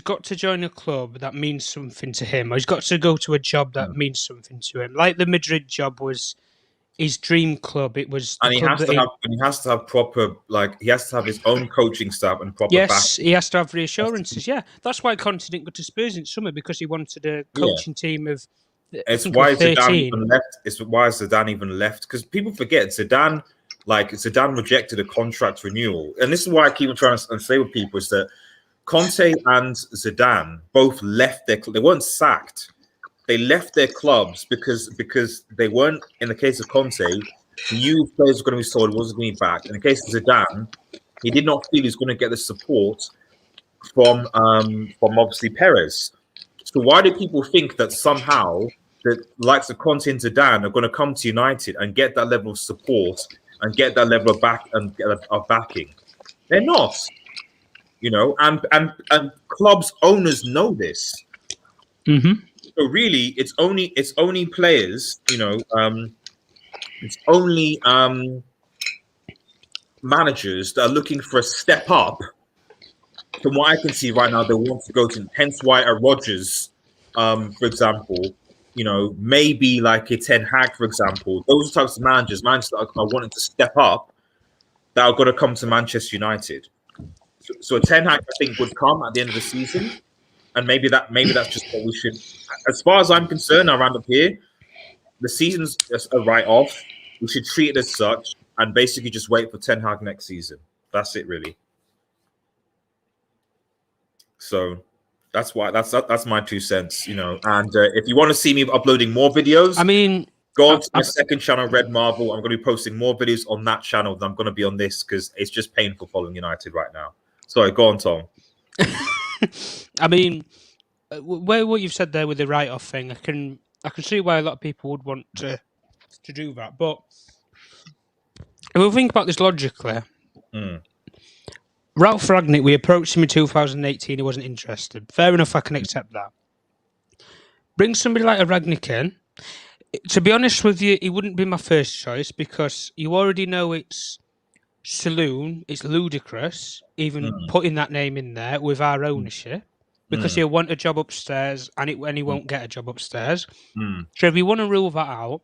got to join a club that means something to him. Or he's got to go to a job that means something to him. Like the Madrid job was his dream club. It was the And club that he has to have proper, like, he has to have his own coaching staff and proper back. yes, he has to have reassurances. Yeah, that's why Conte didn't go to Spurs in summer, because he wanted a coaching team of. It's why Zidane 13. even left. It's why Zidane even left, because people forget Zidane. Like, Zidane rejected a contract renewal, and this is why I keep trying to say with people is that Conte and Zidane both left they weren't sacked. They left their clubs because they weren't. In the case of Conte, he knew players were going to be sold, wasn't going to be back. In the case of Zidane, he did not feel he's going to get the support from obviously Perez. So why do people think that somehow the likes of Conte and Zidane are going to come to United and get that level of support and get that level of backing? They're not, and clubs owners know this. Mm-hmm. So really, it's only players, it's only managers that are looking for a step up. From what I can see right now, they want to go to. Hence why a Rodgers, for example, maybe like a Ten Hag, for example, those types of managers that are wanting to step up, that are going to come to Manchester United. So a Ten Hag, I think, would come at the end of the season, and maybe that's just what we should. As far as I'm concerned, I'll round up here. The season's a write-off. We should treat it as such, and basically just wait for Ten Hag next season. That's it, really. So that's my 2 cents, And if you want to see me uploading more videos, I mean, go on to my second channel, Red Marvel. I'm going to be posting more videos on that channel than I'm going to be on this, because it's just painful following United right now. Sorry, go on, Tom. I mean, what you've said there with the write-off thing, I can see why a lot of people would want to do that. But if we think about this logically, Ralph Ragnick, we approached him in 2018. He wasn't interested. Fair enough, I can accept that. Bring somebody like a Ragnick in. To be honest with you, he wouldn't be my first choice, because you already know it's saloon. It's ludicrous, even putting that name in there with our ownership, because he'll want a job upstairs, and he won't get a job upstairs. So if you want to rule that out,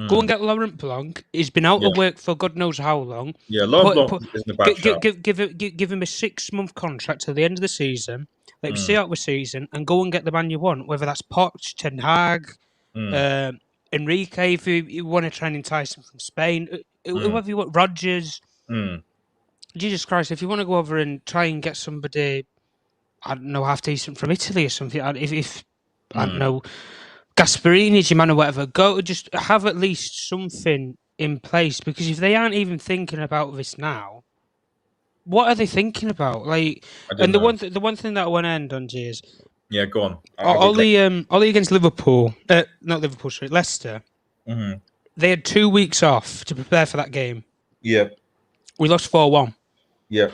go and get Laurent Blanc. He's been out of work for God knows how long. Yeah, Laurent Blanc isn't a bad shout. Give him a 6-month contract till the end of the season. Let him see out the season and go and get the man you want, whether that's Poch, Ten Hag, Enrique, if you want to try and entice him from Spain, whoever you want, Rodgers. Jesus Christ, if you want to go over and try and get somebody, I don't know, half decent from Italy or something, if I don't know, Gasparini's your man or whatever, go just have at least something in place, because if they aren't even thinking about this now, what are they thinking about? Like, and the one thing that I want to end on, is go on. Ollie against Liverpool, not Liverpool, sorry, Leicester. They had 2 weeks off to prepare for that game. Yeah, we lost 4-1. Yeah,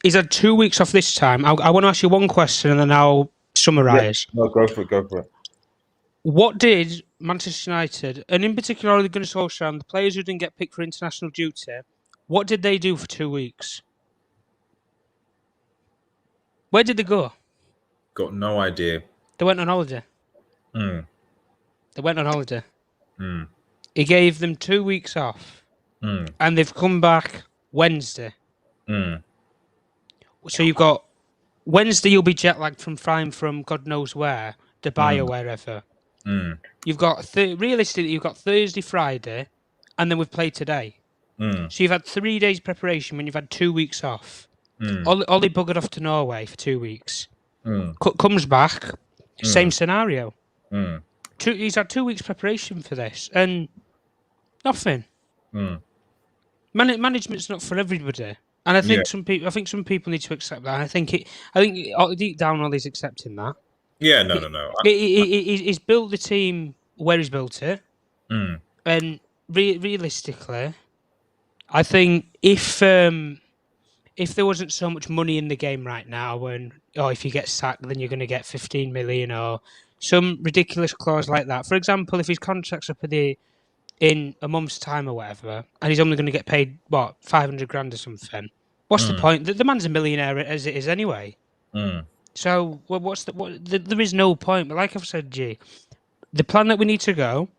he's had 2 weeks off this time. I want to ask you one question and then I'll summarise. Yeah. No, go for it. What did Manchester United, and in particular Ole Gunnar Solskjaer, and the players who didn't get picked for international duty, what did they do for 2 weeks? Where did they go? Got no idea. They went on holiday. They went on holiday. He gave them 2 weeks off. And they've come back Wednesday. So you've got Wednesday, you'll be jet lagged from flying from God knows where, Dubai or wherever. You've got realistically, you've got Thursday, Friday, and then we've played today. So you've had 3 days preparation when you've had 2 weeks off. Ollie buggered off to Norway for 2 weeks. Comes back, same scenario. He's had 2 weeks preparation for this, and nothing. Management's not for everybody, and I think some people need to accept that. I think deep down, Ollie's accepting that. Yeah, no. He's built the team where he's built it, and realistically, I think if there wasn't so much money in the game right now, and if you get sacked, then you're going to get 15 million or some ridiculous clause like that. For example, if his contract's up in a month's time or whatever, and he's only going to get paid 500 grand or something, What's the point? The man's a millionaire as it is anyway. Mm. So there is no point. But like I've said, G, the plan that we need to go,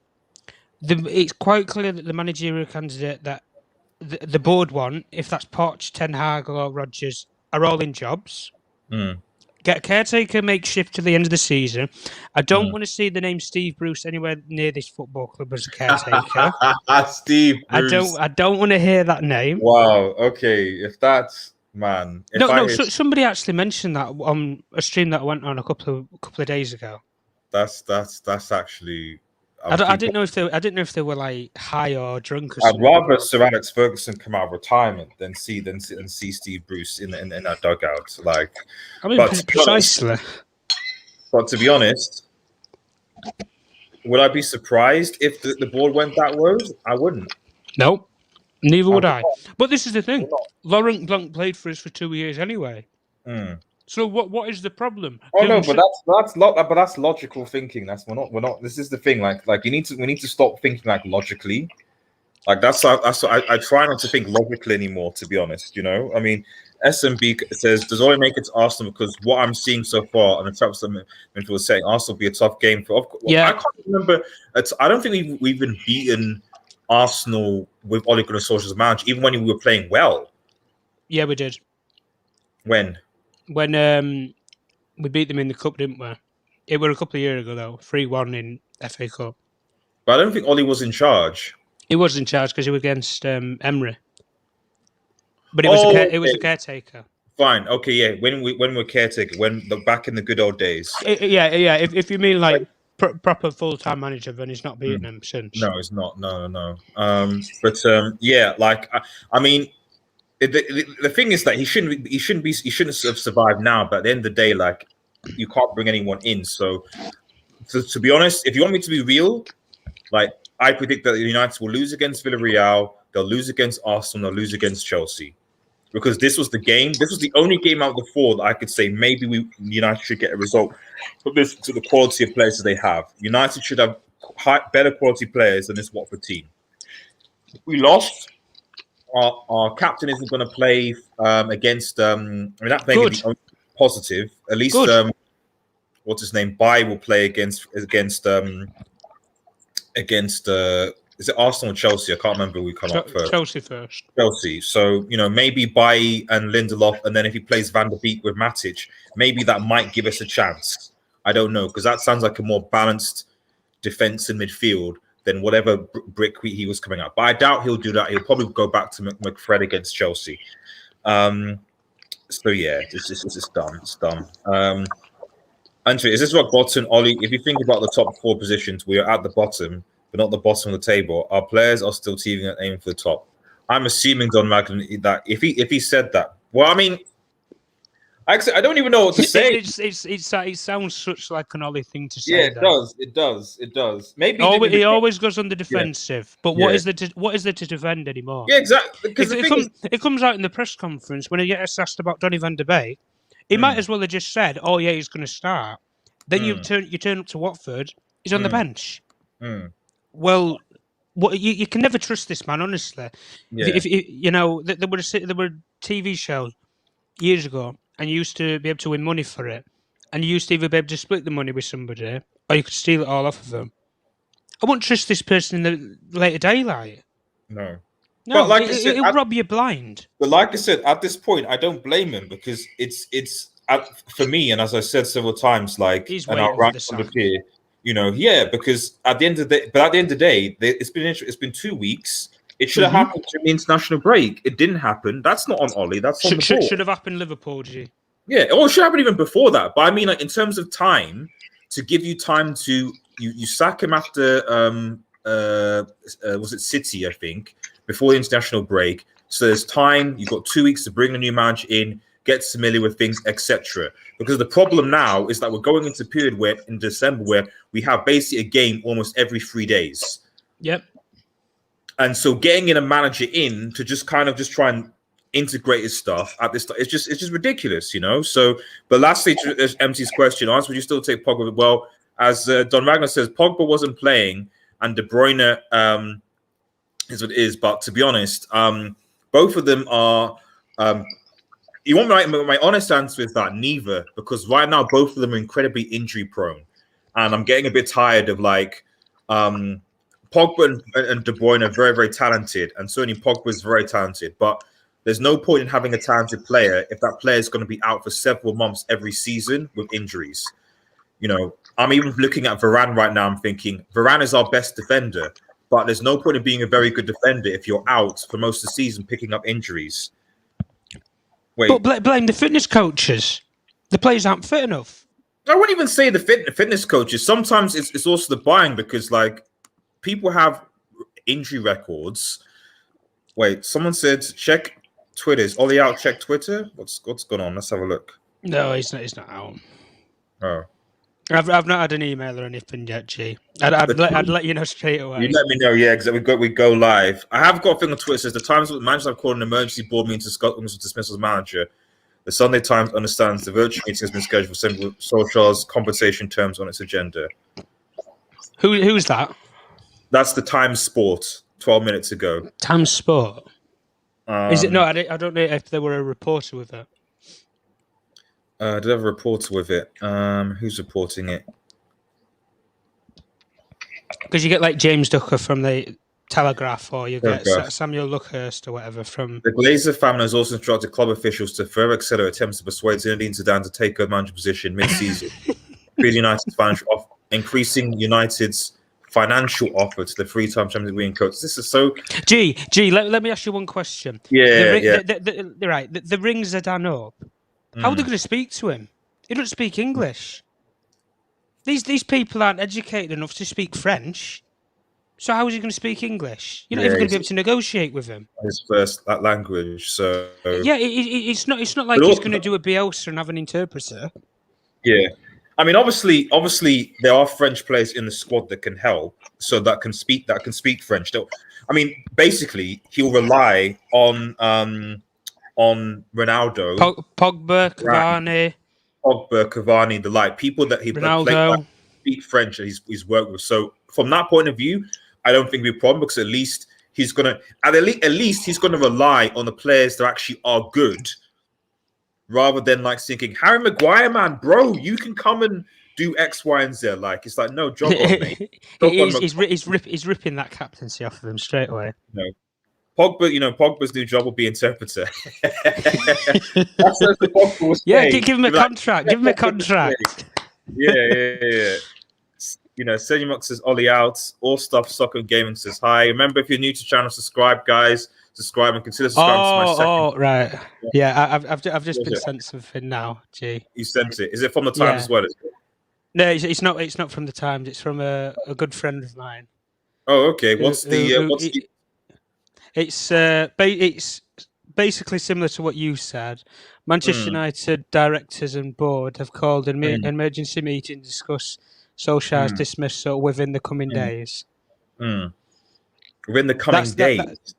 it's quite clear that the managerial candidate that the board want, if that's Poch, Ten Hag or Rodgers, are all in jobs. Mm. Get a caretaker makeshift to the end of the season. I don't want to see the name Steve Bruce anywhere near this football club as a caretaker. Steve Bruce. I don't want to hear that name. Wow. Okay. If that's man. Somebody actually mentioned that on a stream that I went on a couple of days ago. That's actually. I didn't know if they were like high or drunk. I'd rather Sir Alex Ferguson come out of retirement than see Steve Bruce in that dugout. Like, I mean, precisely. But to be honest, would I be surprised if the board went that road? I wouldn't. Nope, neither would I. But this is the thing: Laurent Blanc played for us for 2 years anyway. Mm. So what is the problem? Oh no, but that's logical thinking. We're not. This is the thing. Like we need to stop thinking like logically. Like that's I try not to think logically anymore. To be honest, you know. I mean, SMB says, does Ole make it to Arsenal? Because what I'm seeing so far, and the perhaps some people were saying Arsenal will be a tough game for. I can't remember. I don't think we've been beaten Arsenal with Ole Gunnar Solskjaer's manager, even when we were playing well. Yeah, we did. When we beat them in the cup, didn't we? It were a couple of years ago though, 3-1 in FA Cup. But I don't think Ole was in charge. He was in charge because he was against Emery. But it was a caretaker. Fine, okay, yeah. When we're caretaker, back in the good old days. Yeah. If you mean like proper full-time manager, then he's not beaten them since. No, it's not. No. Yeah, like I mean. The thing is that he shouldn't have survived now. But at the end of the day, like you can't bring anyone in. So to be honest, if you want me to be real, like I predict that United will lose against Villarreal, they'll lose against Arsenal, they'll lose against Chelsea, because this was the game. This was the only game out of the four that I could say maybe United should get a result. But this to the quality of players that they have. United should have better quality players than this Watford team. We lost. Our captain isn't going to play against. I mean, that may be the only positive. At least, what's his name? Bai will play against. Is it Arsenal or Chelsea? I can't remember. We come up first. Chelsea first. Chelsea. So maybe Bai and Lindelof, and then if he plays Van der Beek with Matic, maybe that might give us a chance. I don't know, because that sounds like a more balanced defense in midfield than whatever brick he was coming out. But I doubt he'll do that. He'll probably go back to McFred against Chelsea. So yeah, it's done. It's done. Andrew, is this rock bottom, Ollie? If you think about the top four positions, we are at the bottom, but not the bottom of the table. Our players are still teaming and aiming for the top. I'm assuming Don Magnan that if he said that, well, I mean, I don't even know what to say. It sounds such like an Ollie thing to say. Yeah, it does. Maybe he always goes on the defensive. Yeah. But what is there to defend anymore? Yeah, exactly. Because it comes out in the press conference when he gets asked about Donny van de Beek. He might as well have just said, "Oh yeah, he's going to start." Then you turn up to Watford. He's on the bench. Well, you can never trust this man, honestly. Yeah. If you know, there were TV shows years ago, and you used to be able to win money for it, and you used to either be able to split the money with somebody, or you could steal it all off of them. I wouldn't trust this person in the later daylight. No, but like it'll rob you blind. But like I said, at this point, I don't blame him, because it's for me, and as I said several times, like, he's and I'll rank on the peer, you know, because at the end of the day, it's been 2 weeks. It should have happened during the international break. It didn't happen. That's not on Ollie. That's on the board. Should have happened Liverpool, G. Yeah, or it should happen even before that. But I mean, like, in terms of time, to give you time to you sack him after was it City, I think, before the international break. So there's time. You've got 2 weeks to bring a new manager in, get familiar with things, etc. Because the problem now is that we're going into a period where in December where we have basically a game almost every 3 days. Yep. And so getting in a manager in to just try and integrate his stuff at this, it's just ridiculous, you know. So, but lastly, to MT's question, would you still take Pogba? Well, as Don Ragnar says, Pogba wasn't playing, and De Bruyne is what it is. But to be honest, both of them are You want my honest answer is that neither, because right now both of them are incredibly injury prone, and I'm getting a bit tired of like Pogba and De Bruyne are very, very talented, and certainly Pogba is very talented, but there's no point in having a talented player if that player is going to be out for several months every season with injuries. You know, I'm even looking at Varane right now. I'm thinking Varane is our best defender, but there's no point in being a very good defender if you're out for most of the season picking up injuries. Wait, but blame the fitness coaches. The players aren't fit enough. I wouldn't even say the fitness coaches. Sometimes it's also the buying, because like people have injury records. Wait, someone said check Twitter. Is Ollie out? Check Twitter. What's going on? Let's have a look. No, he's not out. Oh, I've not had an email or anything yet, G. I'd let you know straight away. You let me know, yeah, because we go live. I have got a thing on Twitter that says the Times Manchester have called an emergency board meeting to dismiss as manager. The Sunday Times understands the virtual meeting has been scheduled for Solskjaer's compensation terms on its agenda. Who's that? That's the Times Sport 12 minutes ago. Times Sport. Is it? No, I don't know if there were a reporter with it. Did I have a reporter with it? Who's reporting it? Because you get like James Ducker from the Telegraph, or you get Samuel Luckhurst or whatever from... The Glazer family has also instructed club officials to further accelerate attempts to persuade Zinedine Zidane to take over manager position mid-season, increasing United's financial offer to the three-time Champions League coach. This is so... G, let me ask you one question. Yeah. The ring Zidane up. How are they going to speak to him? He doesn't speak English. These people aren't educated enough to speak French. So how is he going to speak English? You're not even going to be able to negotiate with him. His first that language, so yeah, it's not like he's going to do a Bielsa and have an interpreter. Yeah, I mean, obviously, there are French players in the squad that can help, so that can speak French. I mean, basically, he'll rely on Ronaldo, Pogba, Cavani, the like people that he Ronaldo speak French and he's worked with. So from that point of view, I don't think it'll be a problem, because at least he's gonna rely on the players that actually are good, rather than like thinking Harry Maguire, man, bro, you can come and do X, Y, and Z. Like, it's like, no, job on me. He's ripping that captaincy off of him straight away. No. Pogba's new job will be interpreter. That's what Pogba was saying. Yeah, give him a contract. Give him a contract. Yeah. Senor Muck says Ollie out. All Stuff Soccer and Gaming says hi. Remember, if you're new to the channel, subscribe, guys. Subscribe and consider subscribing to my second. Oh, right. Yeah, I've just been sent something now. Gee, you sent it. Is it from the Times as well? No, it's not. It's not from the Times. It's from a good friend of mine. Oh, okay. It's basically similar to what you said. Manchester United directors and board have called an emergency meeting to discuss Solskjaer's dismissal within the coming days. Within the coming days?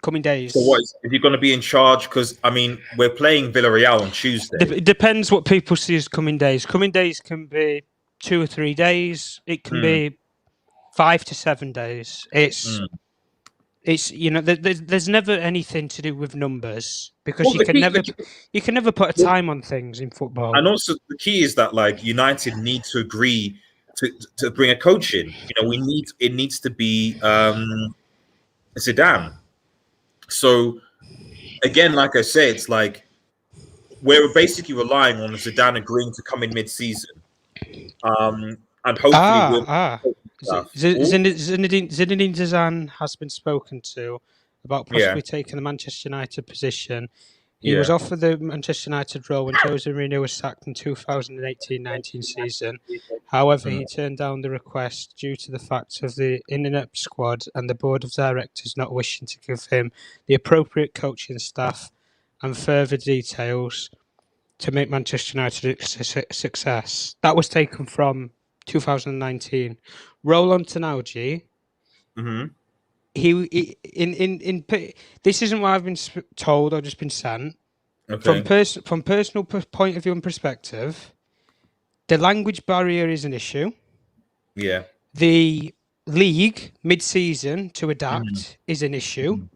Coming days. So what, is he going to be in charge? Because, I mean, we're playing Villarreal on Tuesday. It depends what people see as coming days. Coming days can be 2 or 3 days. It can be 5 to 7 days. It's there's never anything to do with numbers, because you can never put a time on things in football. And also the key is that like United need to agree to bring a coach in. It needs to be Zidane. So again, like I say, it's like we're basically relying on Zidane agreeing to come in mid-season, and hopefully Zinedine Zidane has been spoken to about possibly taking the Manchester United position. He was offered the Manchester United role when Jose Mourinho was sacked in 2018-19 season. However, he turned down the request due to the fact of the in-and-out squad and the board of directors not wishing to give him the appropriate coaching staff and further details to make Manchester United a success. That was taken from 2019. Roll on to now, G. He this isn't what I've been told or just been sent. Okay. From personal point of view and perspective, the language barrier is an issue. Yeah. The league mid-season to adapt is an issue.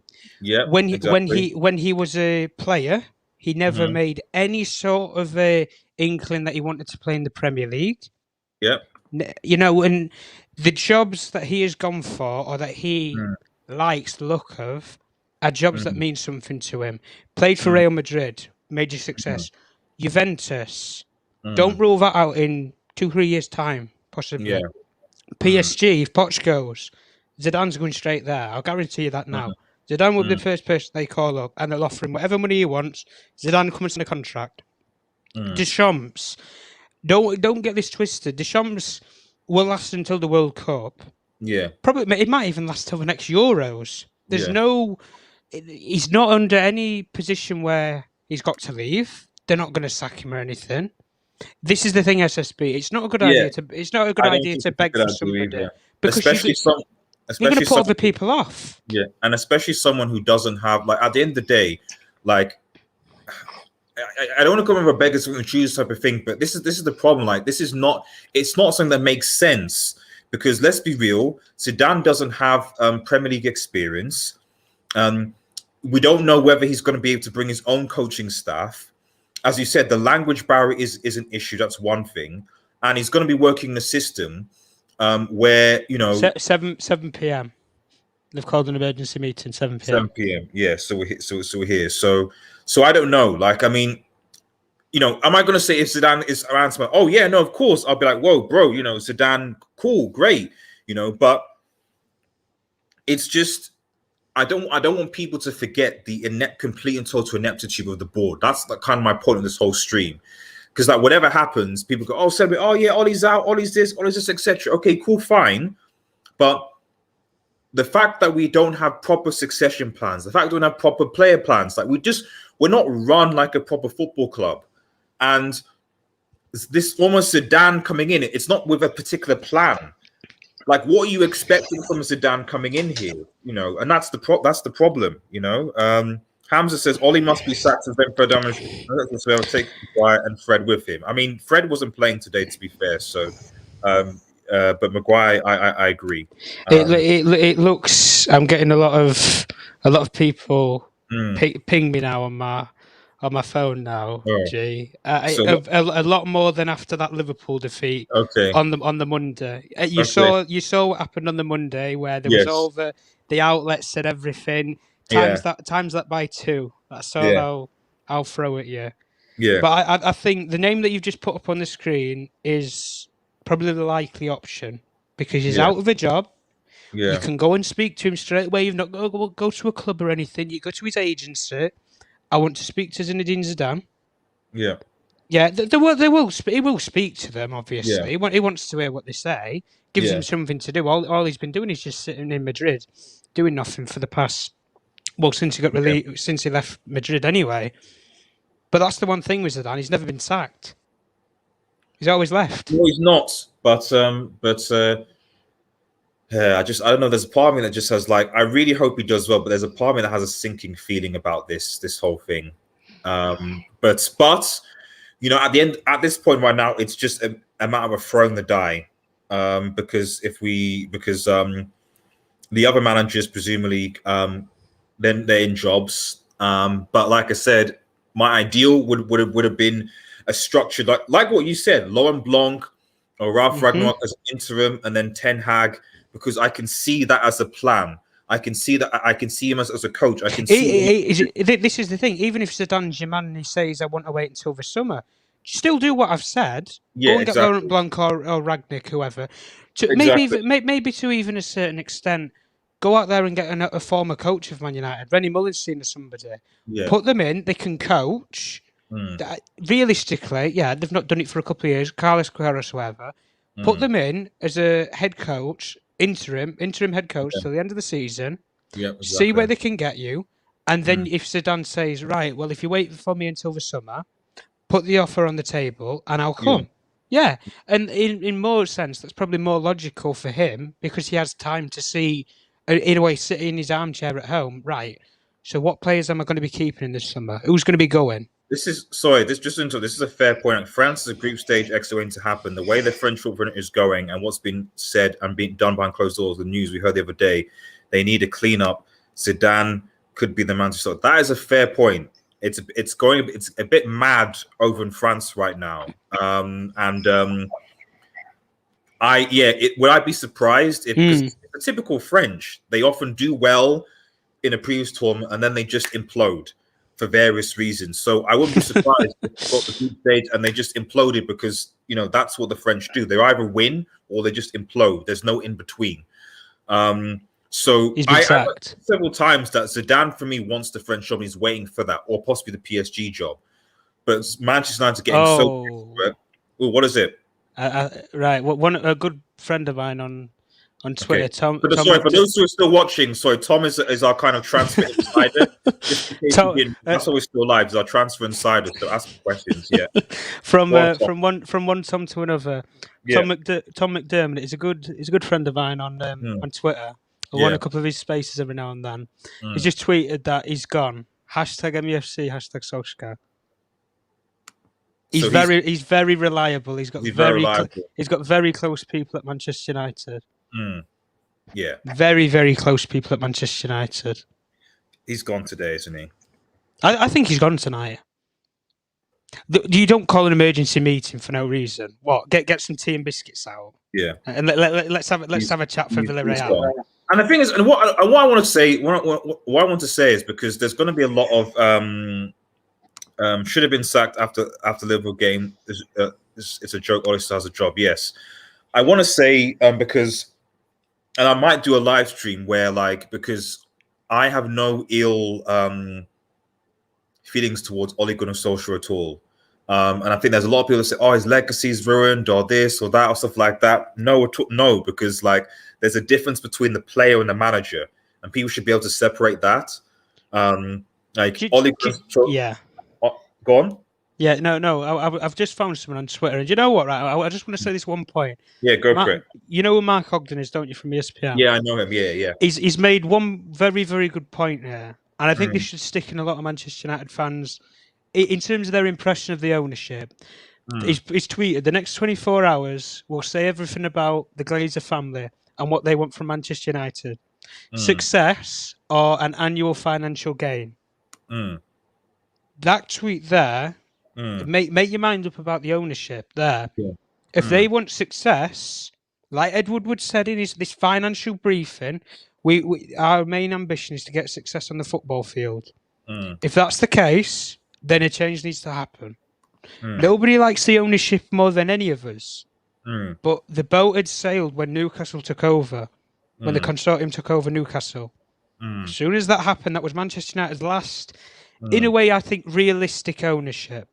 Yeah, exactly. When he was a player, he never Hmm. made any sort of a inkling that he wanted to play in the Premier League. Yeah. You know, and the jobs that he has gone for or that he Mm, likes the look of are jobs that mm, mean something to him. Played for mm, Real Madrid, major mm, success. Juventus, don't mm. rule that out in 2-3 years' time, possibly. Yeah. Mm, PSG, if Poch goes, Zidane's going straight there. I'll guarantee you that mm, now. Zidane will be mm, the first person they call up and they'll offer him whatever money he wants. Zidane comes in a contract. mm. Deschamps, don't get this twisted. Deschamps will last until the World Cup. Yeah. Probably it might even last till the next Euros. Yeah. He's not under any position where he's got to leave. They're not going to sack him or anything. This is the thing, SSB. It's not a good Yeah. idea to. It's not a good I don't idea think to it's a beg good for idea somebody either. because Especially some, you're going especially to put some. other people off. Yeah, and especially someone who doesn't have, like, at the end of the day, like, I don't want to come with a beggars and choose type of thing, but this is the problem. Like, this is not. It's not something that makes sense because let's be real. Zidane doesn't have Premier League experience. Um, we don't know whether he's going to be able to bring his own coaching staff. As you said, the language barrier is an issue. That's one thing, and he's going to be working in a system where 7 p.m. They've called an emergency meeting. 7 p.m. 7 p.m. Yeah, so we're here. So we're here. So I don't know. Like, I mean, am I going to say if Zidane is around somewhere? Oh yeah, no, of course. I'll be like, whoa, bro. Zidane, cool, great. But it's just I don't want people to forget the complete and total ineptitude of the board. That's like kind of my point in this whole stream. Because like whatever happens, people go, oh, celebrate, oh yeah, Ollie's out, Ollie's this, etc. Okay, cool, fine. But the fact that we don't have proper succession plans, the fact we don't have proper player plans, like we're not run like a proper football club. And this almost Zidane coming in, it's not with a particular plan. Like, what are you expecting from Zidane coming in here? And that's the problem. Hamza says Ollie must be sacked and then Fred so I'll take Maguire and Fred with him. I mean, Fred wasn't playing today, to be fair. So, but Maguire, I agree. It looks. I'm getting a lot of people ping me now on my phone now. G. So A lot more than after that Liverpool defeat. okay. On the Monday, you saw what happened on the Monday where there was Yes. all the outlets said everything. Times that by 2. That's all I'll throw at you. Yeah. But I think the name that you've just put up on the screen is probably the likely option because he's out of a job. Yeah. You can go and speak to him straight away. You've not got to go to a club or anything. You go to his agency. I want to speak to Zinedine Zidane. Yeah. Yeah, he will speak to them, obviously. Yeah. He wants to hear what they say. Gives him something to do. All he's been doing is just sitting in Madrid, doing nothing for the past, since he got since he left Madrid anyway. But that's the one thing with Zidane. He's never been sacked. He's always left. No, he's not. But I don't know. There's a part of me that just has like, I really hope he does well, but there's a part of me that has a sinking feeling about this whole thing. But at this point right now, it's just a matter of throwing the die. Because the other managers presumably then they're in jobs. But like I said, my ideal would have been a structure like what you said, Laurent Blanc or Ralph Ragnar as interim, and then Ten Hag, because I can see that as a plan. I can see him as a coach. I can see. This is the thing. Even if Zidane's your man and he says, "I want to wait until the summer," still do what I've said. Yeah, go and exactly. Get Laurent Blanc or Ragnick, whoever. Maybe to even a certain extent, go out there and get a former coach of Man United. Rennie Mullen's seen as somebody. Yeah. Put them in. They can coach. Realistically, they've not done it for a couple of years. Carlos Queiroz, whoever. Put them in as a head coach, interim head coach till the end of the season. Yeah, exactly. See where they can get you, and then if Zidane says, right, well, if you wait for me until the summer, put the offer on the table, and I'll come. Yeah, and in more sense, that's probably more logical for him because he has time to see, in a way, sitting in his armchair at home. Right. So what players am I going to be keeping in this summer? Who's going to be going? This is a fair point. France is a group stage exit waiting to happen. The way the French football is going and what's been said and being done behind closed doors, the news we heard the other day, they need a clean up. Zidane could be the Manchester. That is a fair point. It's a bit mad over in France right now. Would I be surprised if, because it's a typical French, they often do well in a previous tournament and then they just implode for various reasons. So I wouldn't be surprised if they got the group stage and they just imploded, because that's what the French do. They either win or they just implode. There's no in between. So he's been sacked several times that Zidane for me wants the French job. He's waiting for that, or possibly the PSG job. But Manchester United getting so desperate. Well, what is it? Right, a good friend of mine on Twitter, Tom. For those who are still watching, Tom is our kind of transfer insider. Just in case that's always still live. Is our transfer insider, so ask questions. Yeah, from one Tom to another. Yeah. Tom McDermott is a good friend of mine on Twitter. I won a couple of his spaces every now and then. He's just tweeted that he's gone. #MEFC, #solskjaer. He's very reliable. He's got very close people at Manchester United. Yeah. Very, very close people at Manchester United. He's gone today, isn't he? I think he's gone tonight. You don't call an emergency meeting for no reason. What? Get some tea and biscuits out. Yeah. And let's have a chat for Villarreal. And the thing is, and what I want to say is, because there's going to be a lot of should have been sacked after Liverpool game. It's a joke. Ole still has a job. Yes, I want to say because, and I might do a live stream where, because I have no ill feelings towards Ole Gunnar Solskjaer at all. And I think there's a lot of people that say, "Oh, his legacy's ruined," or this or that, or stuff like that. No, because there's a difference between the player and the manager, and people should be able to separate that. Ole Gunnar. Yeah. Go on. Yeah, no. I've just found someone on Twitter, and you know what? Right, I just want to say this one point. Yeah, go for it. You know who Mark Ogden is, don't you, from ESPN? Yeah, I know him. Yeah. He's made one very, very good point here, and I think this should stick in a lot of Manchester United fans in terms of their impression of the ownership. He's tweeted, "The next 24 hours will say everything about the Glazer family and what they want from Manchester United: success or an annual financial gain." That tweet there, make your mind up about the ownership there. Yeah. If they want success, like Edward Wood said in this financial briefing, we our main ambition is to get success on the football field. If that's the case, then a change needs to happen. Nobody likes the ownership more than any of us. But the boat had sailed when Newcastle took over, when the consortium took over Newcastle. As soon as that happened, that was Manchester United's last... In a way, I think realistic ownership,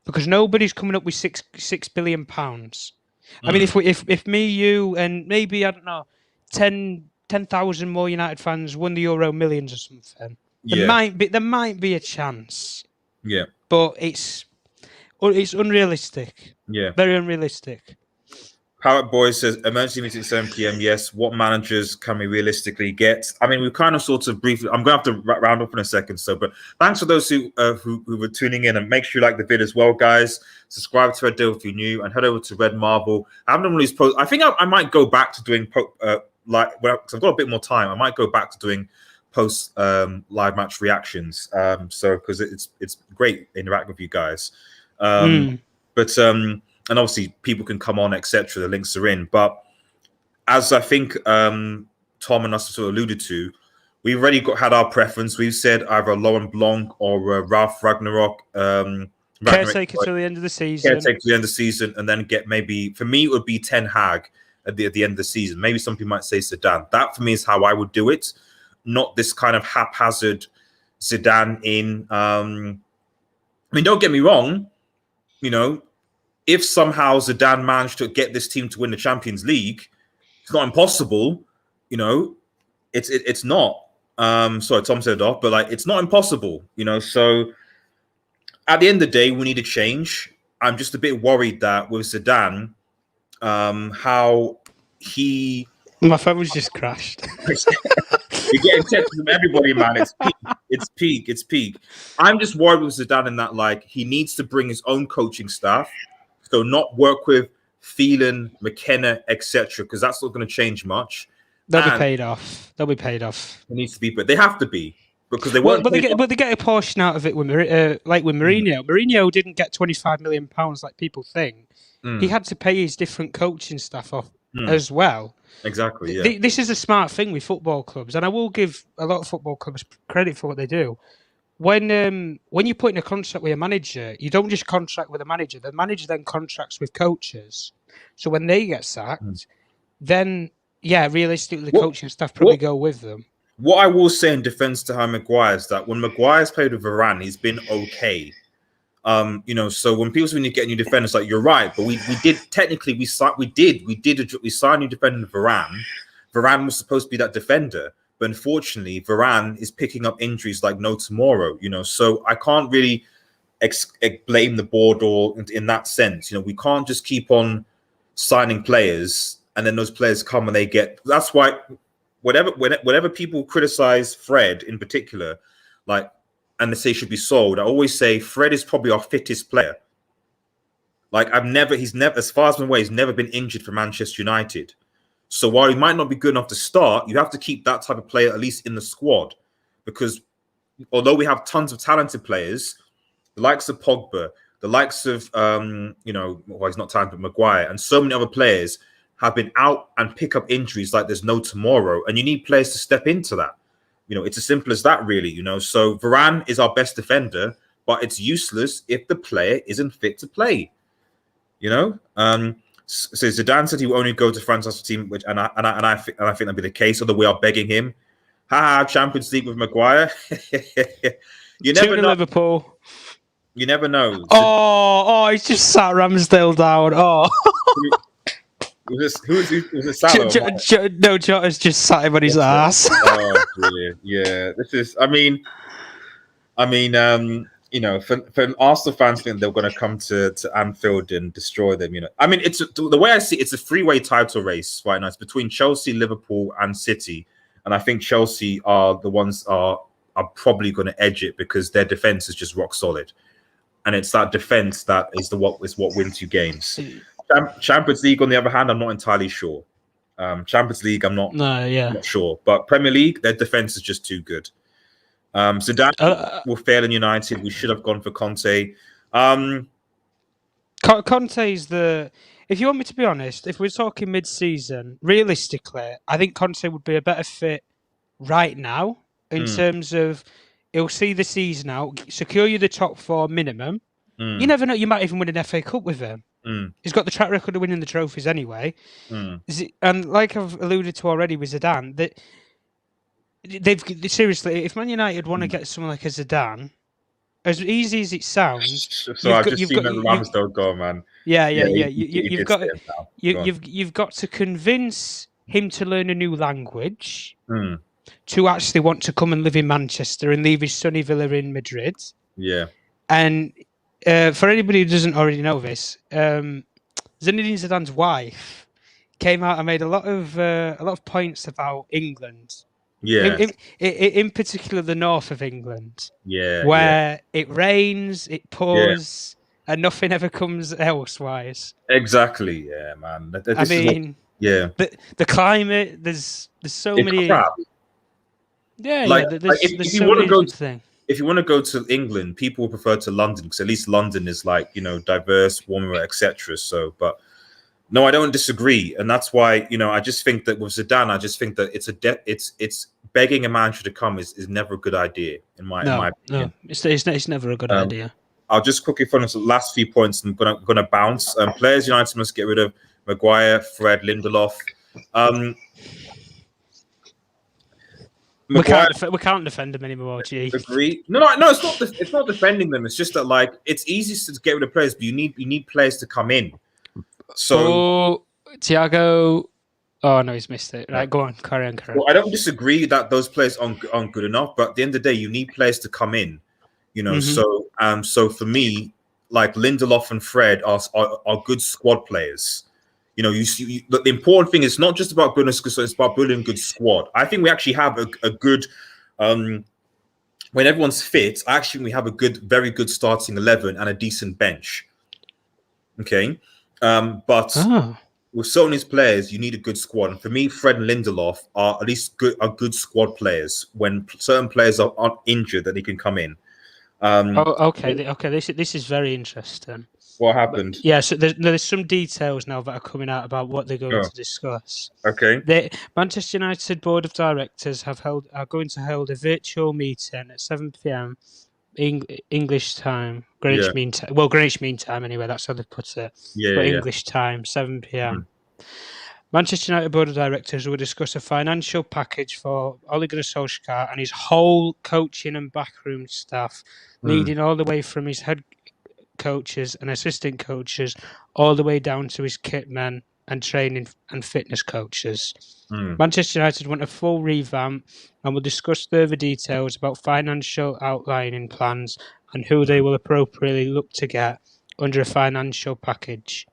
because nobody's coming up with £6 billion. I mean, if me, you, and maybe, I don't know, 10,000 more United fans won the Euro Millions or something, there might be a chance. Yeah, but it's unrealistic. Yeah, very unrealistic. Parrot Boy says, emergency meeting at 7 p.m. Yes. What managers can we realistically get? I mean, we've kind of sort of briefly, I'm going to have to round up in a second. But thanks for those who were tuning in, and make sure you like the vid as well, guys. Subscribe to Red Deal if you're new, and head over to Red Marble. I haven't done these posts. I think I might go back to doing, because I've got a bit more time, I might go back to doing post live match reactions. Because it's great interacting with you guys. And obviously people can come on, etc. The links are in. But as I think Tom and us sort of alluded to, we've already had our preference. We've said either Laurent Blanc or Ralph Ragnarok. Caretaker till the end of the season. Caretaker to the end of the season, and then get maybe, for me, it would be Ten Hag at the end of the season. Maybe some people might say Zidane. That, for me, is how I would do it. Not this kind of haphazard Zidane in. I mean, don't get me wrong, if somehow Zidane managed to get this team to win the Champions League, it's not impossible. It's not. Sorry, Tom said it off, but it's not impossible. So at the end of the day, we need a change. I'm just a bit worried that with Zidane, how he. My phone was just crashed. You're getting texts from everybody, man. It's peak. I'm just worried with Zidane in that, he needs to bring his own coaching staff. So not work with Phelan, McKenna, etc., because that's not going to change much. They'll be paid off. It needs to be, but they have to be. because they Well, weren't. but they get a portion out of it with like with Mourinho. Mourinho didn't get £25 million like people think. He had to pay his different coaching staff off as well. Exactly. Yeah. This is a smart thing with football clubs, and I will give a lot of football clubs credit for what they do. When you put in a contract with a manager, you don't just contract with a manager. The manager then contracts with coaches. So when they get sacked, then realistically, the coaching staff probably go with them. What I will say in defense to Harry Maguire is that when Maguire's played with Varane, he's been okay. So when people say when you get new defenders, like you're right, but we did technically we signed new defender Varane. Varane was supposed to be that defender, but unfortunately Varane is picking up injuries like no tomorrow. So I can't really blame the board or in that sense. We can't just keep on signing players and then those players come and they get. That's why. Whenever people criticize Fred in particular, and they say he should be sold, I always say Fred is probably our fittest player. He's never, as far as I'm aware, he's never been injured for Manchester United. So while he might not be good enough to start, you have to keep that type of player at least in the squad, because although we have tons of talented players, the likes of Pogba, the likes of he's not talented, but Maguire, and so many other players have been out and pick up injuries like there's no tomorrow, and you need players to step into that. It's as simple as that, really. So Varane is our best defender, but it's useless if the player isn't fit to play. So Zidane said he will only go to France national team, I think that'd be the case. Although we are begging him, Champions League with Maguire. You never know. Liverpool. You never know. He's just sat Ramsdale down. Was it Salah? No, Jota's just sat him on his ass. Oh dear, yeah. This is. For Arsenal fans think they're going to come to Anfield and destroy them. It's the way I see it's a three-way title race right now. It's between Chelsea, Liverpool, and City, and I think Chelsea are the ones are probably going to edge it because their defense is just rock solid, and it's that defense that is what wins you games. Champions League, on the other hand, I'm not entirely sure. Champions League, I'm not sure. But Premier League, their defense is just too good. Zidane will fail in United. We should have gone for Conte. Conte's the... If you want me to be honest, if we're talking mid-season, realistically, I think Conte would be a better fit right now in terms of he'll see the season out, secure you the top four minimum. You never know, you might even win an FA Cup with him. He's got the track record of winning the trophies anyway. And like I've alluded to already with Zidane, that they've seriously, if Man United want to get someone like a Zidane, as easy as it sounds, I've just seen that Ramsdale go, man. You've got to convince him to learn a new language, to actually want to come and live in Manchester and leave his sunny villa in Madrid. Yeah, and. For anybody who doesn't already know this, Zinedine Zidane's wife came out and made a lot of points about England. Yeah, in particular the north of England. Yeah, where it rains, it pours, and nothing ever comes elsewise. Exactly. Yeah, man. The climate. There's so many. Crap. There's so many different things. If you want to go to England, people prefer to London because at least London is diverse, warmer, etc. So, but no, I don't disagree, and that's why I just think that with Zidane, I just think that it's begging a manager to come is never a good idea in my opinion. No, it's never a good idea. I'll just quickly finish the last few points. I'm gonna bounce. Players United must get rid of Maguire, Fred, Lindelof. We can't defend them anymore. Gee. Agree. No. It's not defending them. It's just that it's easy to get rid of players, but you need players to come in. So Thiago. Oh no, he's missed it. Right, go on, carry on. Well, I don't disagree that those players aren't good enough, but at the end of the day, you need players to come in. So for me, Lindelof and Fred are good squad players. The important thing is not just about goodness, because it's about building a good squad. I think we actually have a good, when everyone's fit, we have a very good starting 11 and a decent bench. Okay. But with certain of these players, you need a good squad. And for me, Fred and Lindelof are at least good squad players. When certain players are injured, that they can come in. Okay. This is very interesting. What happened? Yeah, so there's some details now that are coming out about what they're going to discuss. Okay. The Manchester United Board of Directors are going to hold a virtual meeting at 7 p.m. English time, Greenwich Mean Time. Well, Greenwich Mean Time anyway. That's how they put it. But English time, 7 p.m. Manchester United Board of Directors will discuss a financial package for Ole Gunnar Solskjaer and his whole coaching and backroom staff, leading all the way from his head coaches and assistant coaches all the way down to his kit men and training and fitness coaches. Manchester United want a full revamp and will discuss further details about financial outlining plans and who they will appropriately look to get under a financial package.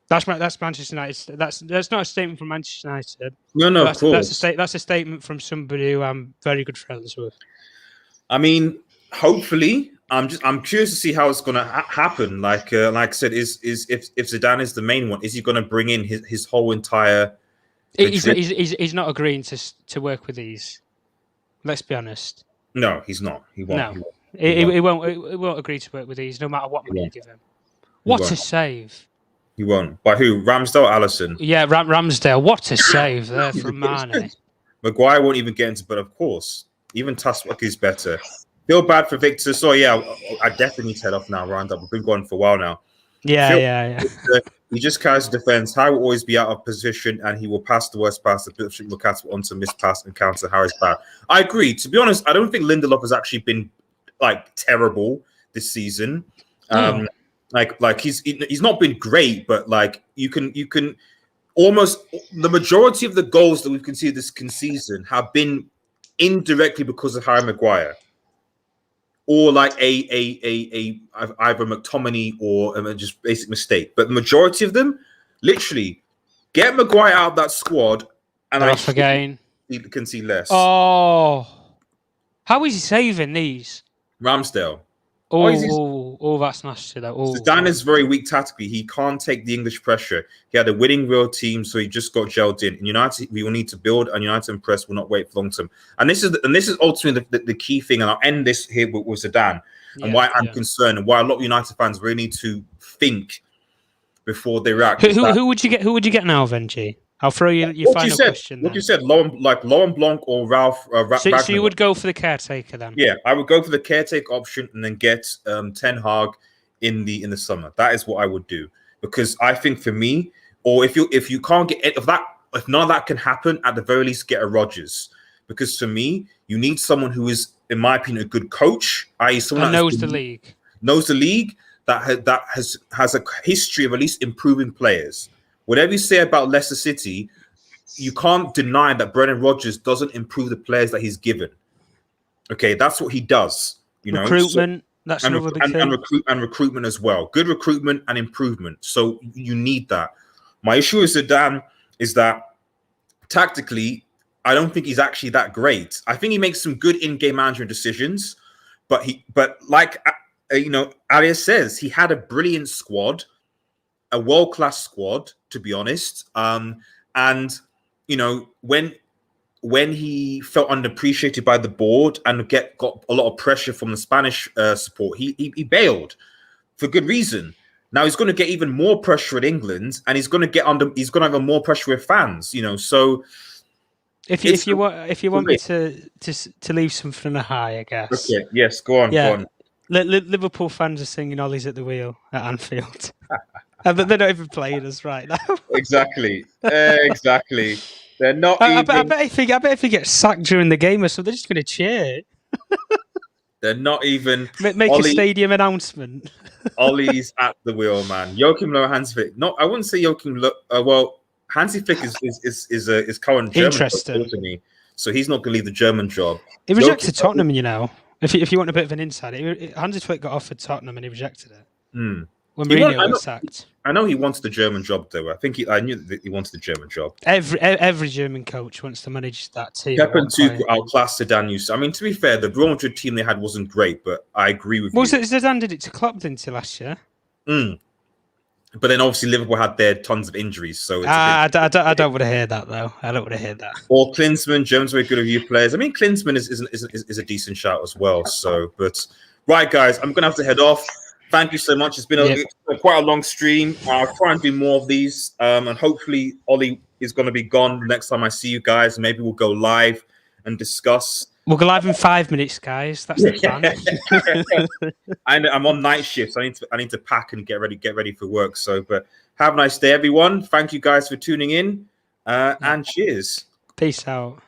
That's Manchester United. That's not a statement from Manchester United. No, of course. That's a statement from somebody who I'm very good friends with. I mean, hopefully, I'm curious to see how it's going to happen. Like I said, is if Zidane is the main one, is he going to bring in his whole entire? He's not agreeing to work with these. Let's be honest. No, he's not. He won't. No, he won't agree to work with these, no matter what money you give him. What a save! He won't. By who? Ramsdale, Alisson. Yeah, Ramsdale. What a save there from Mane. Maguire won't even get into, but of course, even Taswaki is better. Feel bad for Victor. So yeah, I definitely need to head off now. Roundup. We've been going for a while now. Yeah. He just carries the defense. Harry will always be out of position, and he will pass the worst pass. The Bishop Lukaku onto miss pass and counter Harry's power. I agree. To be honest, I don't think Lindelof has actually been like terrible this season. Like he's not been great, but like you can almost the majority of the goals that we've conceded this season have been indirectly because of Harry Maguire, or like a either McTominay or just basic mistake. But the majority of them, literally, get Maguire out of that squad, and off again. You can see less. Oh, how is he saving these? Ramsdale. That's nasty though. Zidane is very weak tactically. He can't take the English pressure. He had a winning real team, so he just got gelled in. In United, we will need to build, and United press will not wait for long term. And this is ultimately the key thing. And I'll end this here with Zidane and why I'm concerned, and why a lot of United fans really need to think before they react. Who would you get? Who would you get now, Venji? I'll throw you your final question. What you said, Laurent Blanc or Ralph. So you would go for the caretaker then? Yeah, I would go for the caretaker option and then get Ten Hag in the summer. That is what I would do, because I think for me, or if you can't get if none of that can happen, at the very least get a Rodgers, because for me, you need someone who is, in my opinion, a good coach, i.e., someone that knows the league, that has a history of at least improving players. Whatever you say about Leicester City, you can't deny that Brendan Rodgers doesn't improve the players that he's given. Okay, that's what he does. Recruitment, that's another big thing. And recruitment as well. Good recruitment and improvement. So you need that. My issue with Zidane is that tactically, I don't think he's actually that great. I think he makes some good in-game management decisions, but like Arias says, he had a brilliant squad, a world-class squad, to be honest. And when he felt underappreciated by the board and got a lot of pressure from the Spanish support, he bailed for good reason. Now he's going to get even more pressure at England, and he's going to have more pressure with fans. So if you want me to leave something high, I guess. Okay. Yes. Go on. Yeah. Go on. Liverpool fans are singing "Ollie's at the wheel" at Anfield. But they're not even playing us right now. Exactly. They're not. I bet if he gets sacked during the game or something, they're just going to cheer. They're not even make a stadium announcement. Ollie's at the wheel, man. Joachim Löw, Hansi Flick. No, I wouldn't say Joachim Löw. Hansi Flick is current German. Interesting To me, so he's not going to leave the German job. He rejected Tottenham, If you want a bit of an insight, Hansi Flick got offered Tottenham and he rejected it. When Mourinho was sacked. I know he wants the German job, though. I knew that he wanted the German job. Every German coach wants to manage that team. Pep and Tuchel outclassed Zidane. I mean, to be fair, the Real Madrid team they had wasn't great, but I agree with you. Zidane did it to Klopp, didn't he, last year? But then obviously Liverpool had their tons of injuries, so it's I don't want to hear that though. I don't want to hear that. Or Klinsmann, Jones, very good review players. I mean, Klinsmann is a decent shout as well. So, but right, guys, I'm gonna have to head off. Thank you so much. It's been quite a long stream. I'll try and do more of these, and hopefully Ollie is going to be gone next time I see you guys. Maybe we'll go live and discuss. We'll go live in 5 minutes, guys. That's the plan. I'm on night shift, so I need to pack and get ready for work. So, but have a nice day, everyone. Thank you guys for tuning in, and cheers. Peace out.